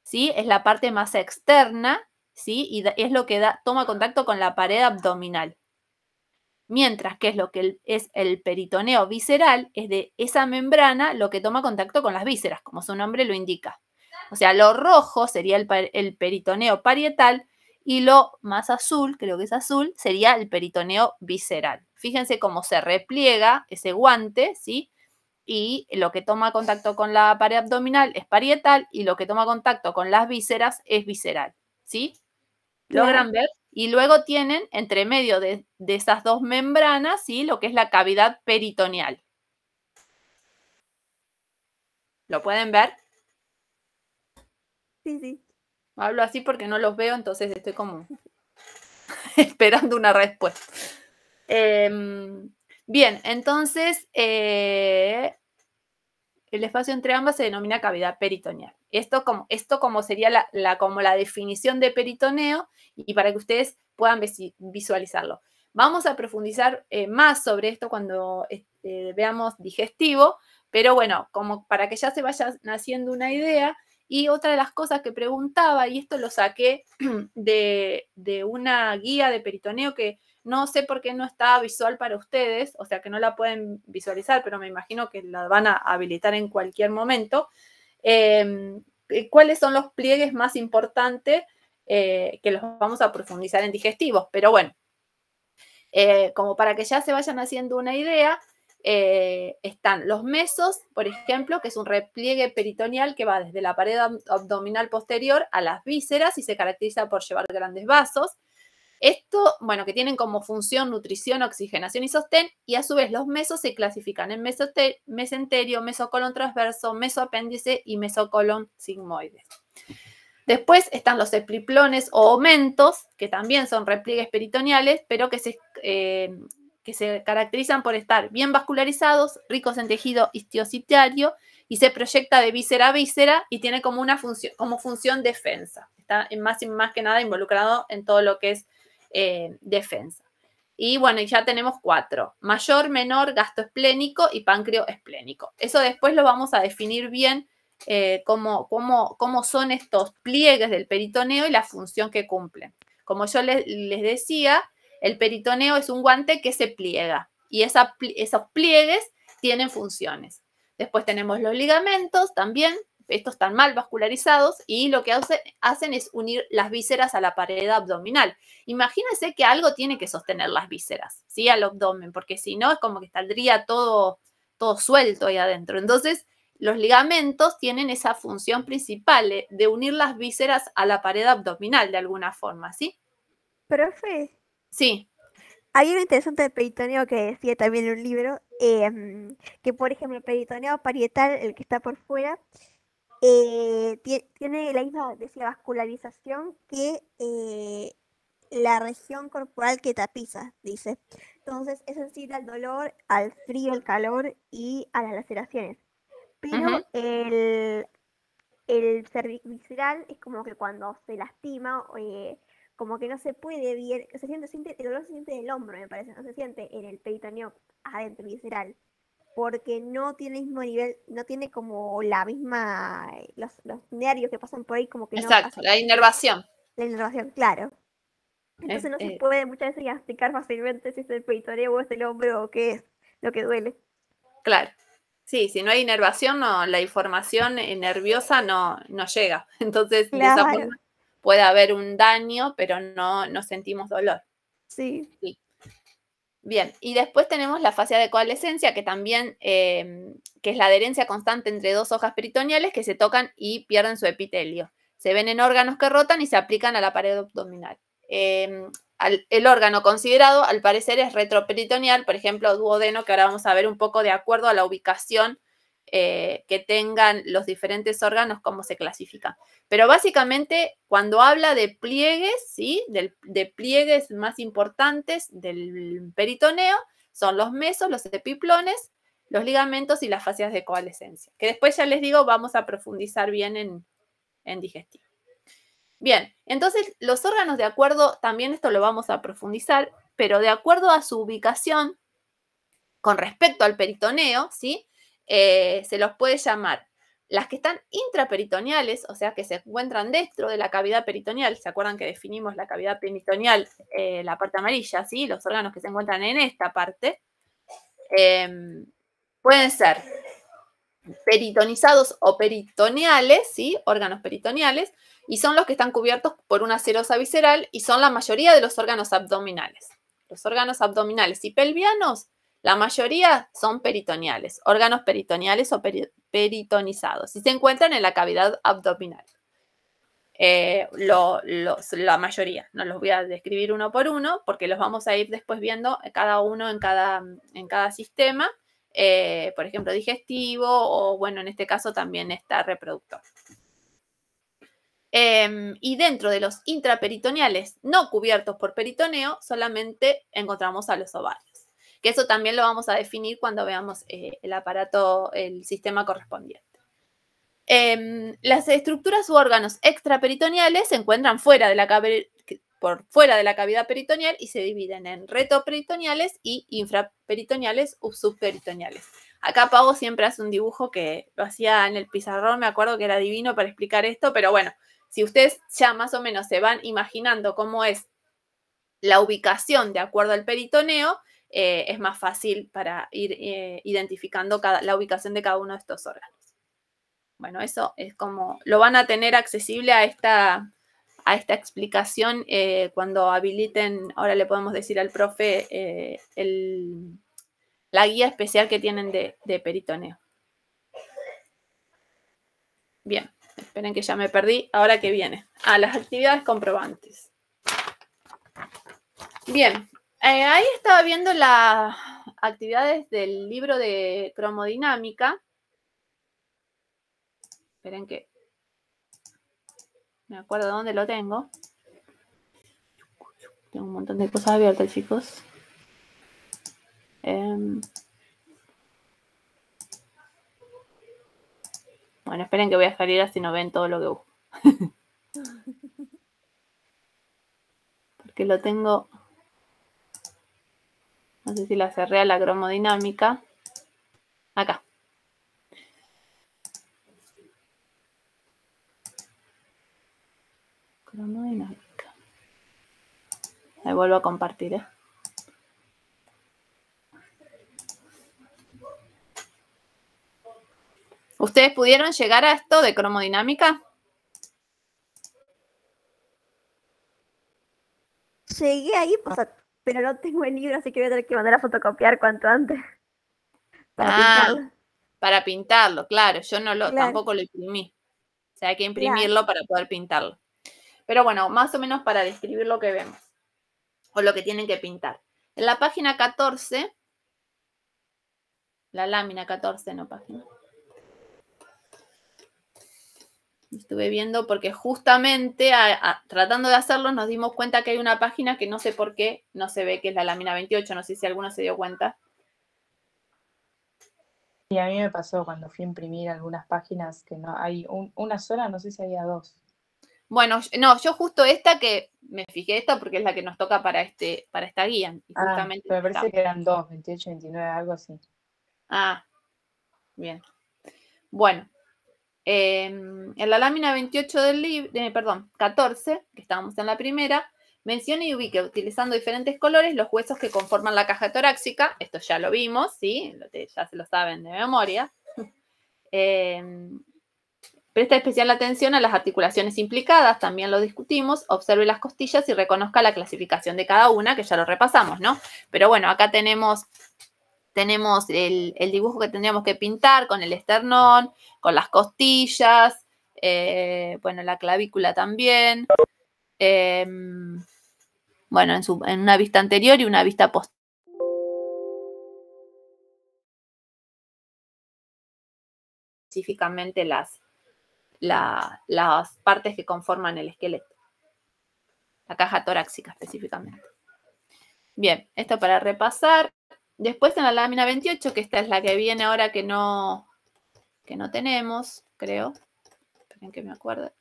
¿sí? Es la parte más externa, ¿sí? Y es lo que toma contacto con la pared abdominal. Mientras que es lo que es el peritoneo visceral, es de esa membrana lo que toma contacto con las vísceras, como su nombre lo indica. O sea, lo rojo sería el peritoneo parietal y lo más azul, creo que es azul, sería el peritoneo visceral. Fíjense cómo se repliega ese guante, ¿sí? Y lo que toma contacto con la pared abdominal es parietal y lo que toma contacto con las vísceras es visceral, ¿sí? ¿Logran ver? Y luego tienen entre medio de esas dos membranas, ¿sí? Lo que es la cavidad peritoneal. ¿Lo pueden ver? Sí, sí. Hablo así porque no los veo, entonces estoy como esperando una respuesta. Bien, entonces el espacio entre ambas se denomina cavidad peritoneal. Esto como sería como la definición de peritoneo y para que ustedes puedan visualizarlo. Vamos a profundizar más sobre esto cuando veamos digestivo, pero bueno, como para que ya se vayan haciendo una idea. Y otra de las cosas que preguntaba, y esto lo saqué de una guía de peritoneo que no sé por qué no está visual para ustedes, o sea que no la pueden visualizar, pero me imagino que la van a habilitar en cualquier momento. ¿Cuáles son los pliegues más importantes que los vamos a profundizar en digestivos? Pero bueno, como para que ya se vayan haciendo una idea, están los mesos, por ejemplo, que es un repliegue peritoneal que va desde la pared abdominal posterior a las vísceras y se caracteriza por llevar grandes vasos. Esto, bueno, que tienen como función nutrición, oxigenación y sostén, y a su vez los mesos se clasifican en mesenterio, mesocolon transverso, mesoapéndice y mesocolon sigmoides. Después están los epliplones o omentos, que también son repliegues peritoneales, pero que se caracterizan por estar bien vascularizados, ricos en tejido histiocitario y se proyecta de víscera a víscera y tiene como una función defensa. Está más que nada involucrado en todo lo que es defensa. Y bueno, ya tenemos 4. Mayor, menor, gastoesplénico y pancreoesplénico. Eso después lo vamos a definir bien cómo son estos pliegues del peritoneo y la función que cumplen. Como yo les decía, el peritoneo es un guante que se pliega y esos pliegues tienen funciones. Después tenemos los ligamentos también. Estos están mal vascularizados y lo que hacen es unir las vísceras a la pared abdominal. Imagínense que algo tiene que sostener las vísceras, ¿sí? Al abdomen, porque si no es como que saldría todo suelto ahí adentro. Entonces, los ligamentos tienen esa función principal de unir las vísceras a la pared abdominal de alguna forma, ¿sí? Profe. Sí. Hay algo interesante del peritoneo que decía también en un libro, que por ejemplo el peritoneo parietal, el que está por fuera, tiene la misma vascularización que la región corporal que tapiza, dice. Entonces es sensible al dolor, al frío, al calor y a las laceraciones. Pero el cervical es como que cuando se lastima, como que no se puede bien, el dolor se siente en el hombro, me parece, no se siente en el peritoneo adentro, visceral, porque no tiene el mismo nivel, no tiene como la misma, los nervios que pasan por ahí como que no Exacto, pasan. la inervación. La inervación, claro. Entonces no se puede muchas veces diagnosticar fácilmente si es el peritoneo o es el hombro o qué es lo que duele. Claro. Sí, si no hay inervación, la información nerviosa no llega. Entonces, de esa forma puede haber un daño, pero no sentimos dolor. Sí. Bien, y después tenemos la fase de coalescencia, que también que es la adherencia constante entre dos hojas peritoneales que se tocan y pierden su epitelio. Se ven en órganos que rotan y se aplican a la pared abdominal. El órgano considerado, al parecer, es retroperitoneal, por ejemplo, duodeno, que ahora vamos a ver un poco de acuerdo a la ubicación que tengan los diferentes órganos, cómo se clasifican. Pero básicamente, cuando habla de pliegues, ¿sí? De pliegues más importantes del peritoneo, son los mesos, los epiplones, los ligamentos y las fascias de coalescencia. Que después ya les digo, vamos a profundizar bien en digestivo. Bien, entonces los órganos de acuerdo, también esto lo vamos a profundizar, pero de acuerdo a su ubicación con respecto al peritoneo, ¿sí? Se los puede llamar Las que están intraperitoneales, o sea, que se encuentran dentro de la cavidad peritoneal, ¿se acuerdan que definimos la cavidad peritoneal, la parte amarilla, ¿sí? Los órganos que se encuentran en esta parte, pueden ser peritonizados o peritoneales, ¿sí? Órganos peritoneales, y son los que están cubiertos por una serosa visceral y son la mayoría de los órganos abdominales. Los órganos abdominales y pelvianos, la mayoría son peritoneales, órganos peritoneales o peritonizados, y se encuentran en la cavidad abdominal. La mayoría, no los voy a describir uno por uno porque los vamos a ir después viendo cada uno en cada sistema, por ejemplo, digestivo o, bueno, en este caso también está reproductor. Y dentro de los intraperitoneales no cubiertos por peritoneo, solamente encontramos a los ovarios, que eso también lo vamos a definir cuando veamos el aparato, el sistema correspondiente. Las estructuras u órganos extraperitoneales se encuentran por fuera de la cavidad peritoneal y se dividen en retroperitoneales y infraperitoneales o subperitoneales. Acá Pau siempre hace un dibujo que lo hacía en el pizarrón, me acuerdo que era divino para explicar esto, pero bueno, si ustedes ya más o menos se van imaginando cómo es la ubicación de acuerdo al peritoneo, es más fácil para ir identificando la ubicación de cada uno de estos órganos. Bueno, eso es como lo van a tener accesible a esta explicación cuando habiliten, ahora le podemos decir al profe, la guía especial que tienen de peritoneo. Bien, esperen que ya me perdí. Ahora que viene. Las actividades comprobantes. Bien, ahí estaba viendo las actividades del libro de cromodinámica. Esperen que me acuerdo dónde lo tengo. Tengo un montón de cosas abiertas, chicos. Bueno, esperen que voy a salir así no ven todo lo que busco. Porque lo tengo... No sé si la cerré a la cromodinámica. Acá. Cromodinámica. Ahí vuelvo a compartir, ¿Ustedes pudieron llegar a esto de cromodinámica? Llegué ahí, pero no tengo el libro, así que voy a tener que mandar a fotocopiar cuanto antes. Para pintarlo. Para pintarlo, claro. Yo Claro. tampoco lo imprimí. O sea, hay que imprimirlo para poder pintarlo. Pero bueno, más o menos para describir lo que vemos. O lo que tienen que pintar. En la página 14, la lámina 14, no página. Estuve viendo porque justamente tratando de hacerlo nos dimos cuenta que hay una página que no sé por qué no se ve, que es la lámina 28. No sé si alguno se dio cuenta. Y a mí me pasó cuando fui a imprimir algunas páginas que no hay una sola, no sé si había dos. Bueno, no, yo justo esta que me fijé esta porque es la que nos toca para esta guía. Y justamente pero me parece que eran dos, 28, 29, algo así. Bien. Bueno, en la lámina 28 del libro, 14, que estábamos en la primera, menciona y ubique utilizando diferentes colores los huesos que conforman la caja torácica. Esto ya lo vimos, ¿sí? Ya se lo saben de memoria. Presta especial atención a las articulaciones implicadas, también lo discutimos. Observe las costillas y reconozca la clasificación de cada una, que ya lo repasamos, ¿no? Pero bueno, acá tenemos el dibujo que tendríamos que pintar con el esternón, con las costillas, bueno, la clavícula también. Bueno, en una vista anterior y una vista posterior. Específicamente las partes que conforman el esqueleto. La caja torácica específicamente. Bien, esto para repasar. Después en la lámina 28, que esta es la que viene ahora que no tenemos, creo. Esperen que me acuerde.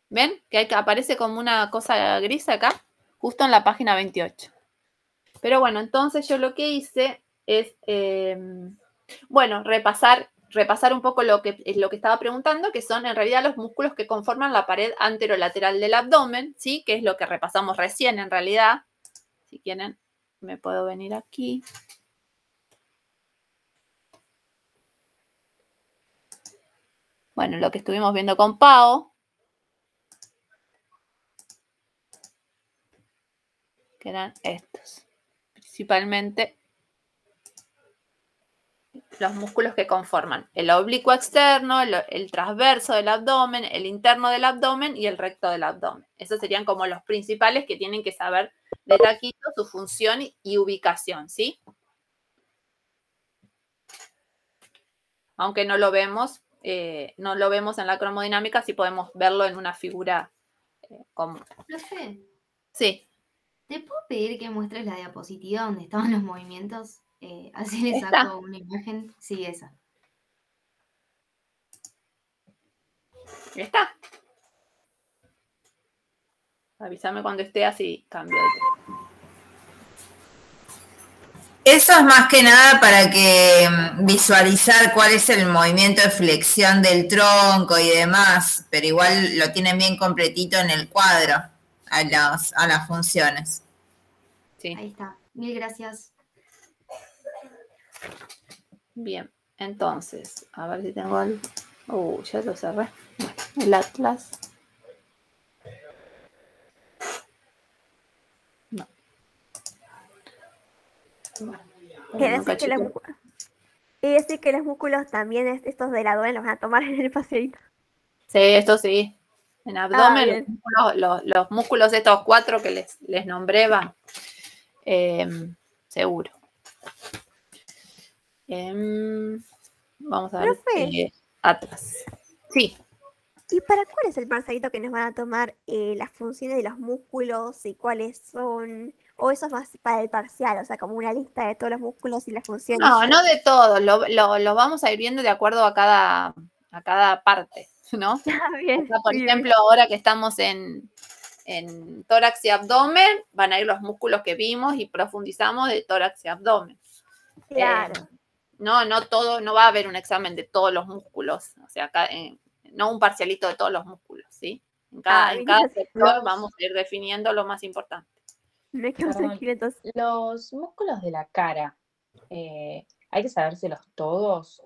¿Ven? Que aparece como una cosa gris acá, justo en la página 28. Pero bueno, entonces yo lo que hice es, bueno, repasar repasar un poco lo que estaba preguntando, que son en realidad los músculos que conforman la pared anterolateral del abdomen, ¿sí? Que es lo que repasamos recién en realidad. Si quieren, me puedo venir aquí. Bueno, lo que estuvimos viendo con Pau, que eran estos. Principalmente los músculos que conforman el oblicuo externo, el transverso del abdomen, el interno del abdomen y el recto del abdomen. Esos serían como los principales que tienen que saber de taquito, su función y ubicación, ¿sí? Aunque no lo vemos en la cromodinámica, sí podemos verlo en una figura común. Profe, Sí. ¿te puedo pedir que muestres la diapositiva donde estaban los movimientos? Así le ¿Esta? saco una imagen. Sí, esa. ¿Está? Avísame cuando esté, así cambio de tema. Eso es más que nada para que visualizar cuál es el movimiento de flexión del tronco y demás, pero igual lo tienen bien completito en el cuadro a las funciones. Sí. Ahí está. Mil gracias. Bien, entonces, a ver si tengo el... ya lo cerré. Bueno, el atlas. No. Bueno, Quiere decir que los músculos también, estos del abdomen, los van a tomar en el paseíto. Sí, esto sí. En abdomen, bien. los músculos estos 4 que les nombré van. Seguro. Vamos a ver. Profe. Atlas. Sí. ¿Y para cuál es el parcelito que nos van a tomar las funciones de los músculos y cuáles son? ¿O eso es más para el parcial? O sea, como una lista de todos los músculos y las funciones. No de todo. Lo vamos a ir viendo de acuerdo a cada parte, ¿no? Bien, O sea, por bien. ejemplo, ahora que estamos en tórax y abdomen, van a ir los músculos que vimos y profundizamos de tórax y abdomen. Claro. No todo, no va a haber un examen de todos los músculos, o sea, no un parcialito de todos los músculos, ¿sí? En cada sector vamos a ir definiendo lo más importante. Me quedo tranquila entonces. Los músculos de la cara, ¿hay que sabérselos todos?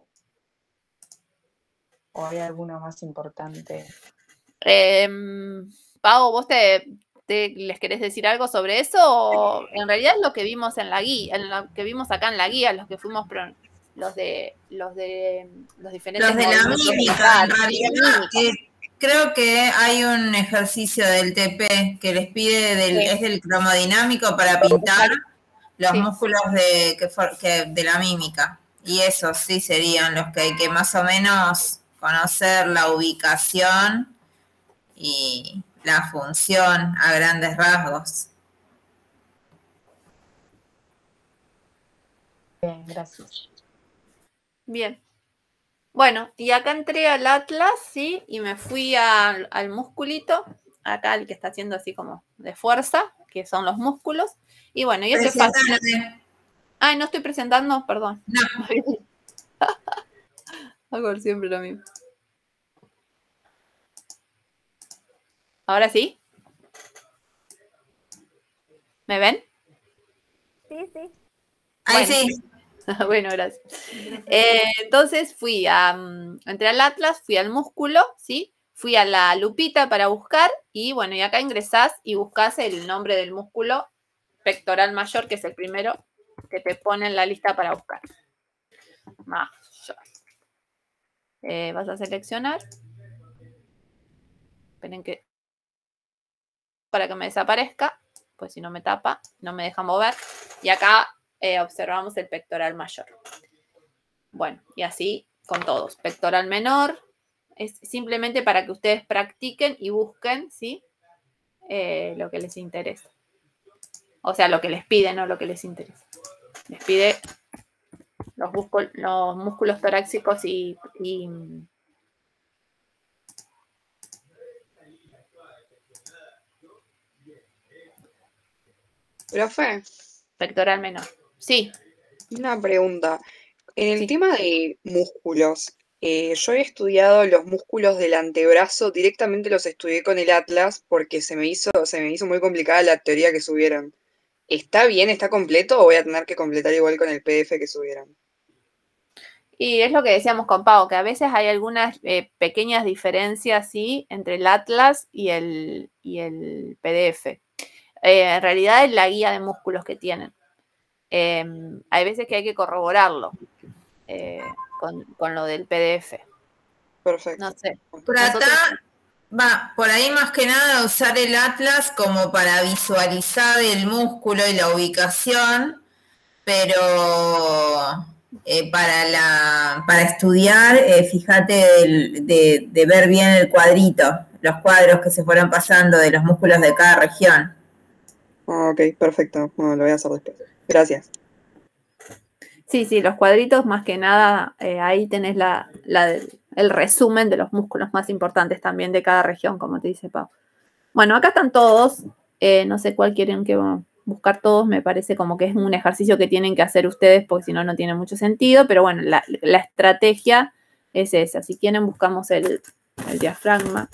¿O hay alguno más importante? Pau, ¿vos les querés decir algo sobre eso? O en realidad es lo que vimos en la guía, en lo que vimos acá en la guía, los que fuimos los diferentes Los de la mímica, en realidad, creo que hay un ejercicio del TP que les pide, es del cromodinámico para pintar los músculos de la mímica. Y esos sí serían los que hay que más o menos conocer la ubicación y la función a grandes rasgos. Bien, gracias. Bien. Bueno, y acá entré al atlas, ¿sí? Y me fui al musculito, acá el que está haciendo así como de fuerza, que son los músculos. Y bueno, y este paso. Ay, no estoy presentando, perdón. No. Hago siempre lo mismo. ¿Ahora sí? ¿Me ven? Sí, sí. Ahí bueno. sí. Bueno, gracias. Entonces entré al atlas, fui al músculo, ¿sí? Fui a la lupita para buscar y bueno, y acá ingresás y buscas el nombre del músculo pectoral mayor, que es el primero que te pone en la lista para buscar. Mayor. Vas a seleccionar. Esperen para que me desaparezca, pues si no me tapa, no me deja mover. Y acá observamos el pectoral mayor. Bueno, y así con todos. Pectoral menor, es simplemente para que ustedes practiquen y busquen, ¿sí? Lo que les interesa. O sea, lo que les pide, no lo que les interesa. Les pide los músculos torácicos y Profe. Pectoral menor. Sí. Una pregunta. En el Sí. tema de músculos, yo he estudiado los músculos del antebrazo, directamente los estudié con el Atlas porque se me hizo muy complicada la teoría que subieron. ¿Está bien, está completo o voy a tener que completar igual con el PDF que subieron? Y es lo que decíamos con Pau, que a veces hay algunas pequeñas diferencias, sí, entre el Atlas y el PDF. En realidad es la guía de músculos que tienen. Hay veces que hay que corroborarlo con lo del PDF. Perfecto. No sé. Trata, por ahí más que nada usar el Atlas como para visualizar el músculo y la ubicación, pero para estudiar, fíjate de ver bien el cuadrito, los cuadros que se fueron pasando de los músculos de cada región. Ok, perfecto. Bueno, lo voy a hacer después. Gracias. Sí, los cuadritos más que nada, ahí tenés el resumen de los músculos más importantes también de cada región, como te dice Pau. Bueno, acá están todos, no sé cuál quieren que buscar todos, me parece como que es un ejercicio que tienen que hacer ustedes porque si no, no tiene mucho sentido, pero bueno, la estrategia es esa. Si quieren, buscamos el diafragma.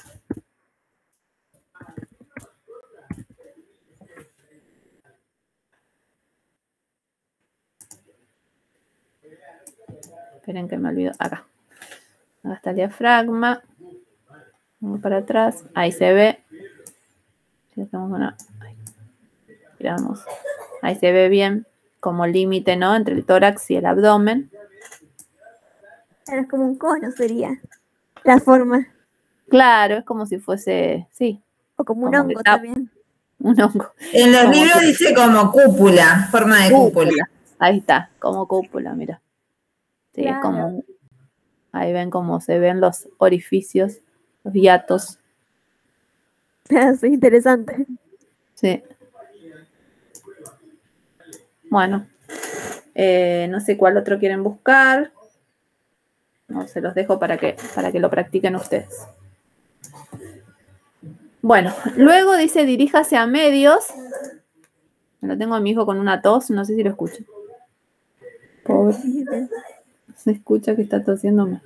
Esperen que me olvido. Acá está el diafragma. Vamos para atrás. Ahí se ve. Miramos. Ahí se ve bien como límite, ¿no? Entre el tórax y el abdomen. Es como un cono sería la forma. Claro, es como si fuese, sí. O como un como que hongo está- también. Un hongo. En los Como libros que- dice como cúpula, forma de cúpula. Ahí está, como cúpula, mira. Sí, es Claro. como. Ahí ven cómo se ven los orificios, los hiatos. Es interesante. Sí. Bueno, no sé cuál otro quieren buscar. No, se los dejo para que lo practiquen ustedes. Bueno, luego dice diríjase a medios. Me lo tengo a mi hijo con una tos, no sé si lo escucho. Pobre. Se escucha que está tosiendo.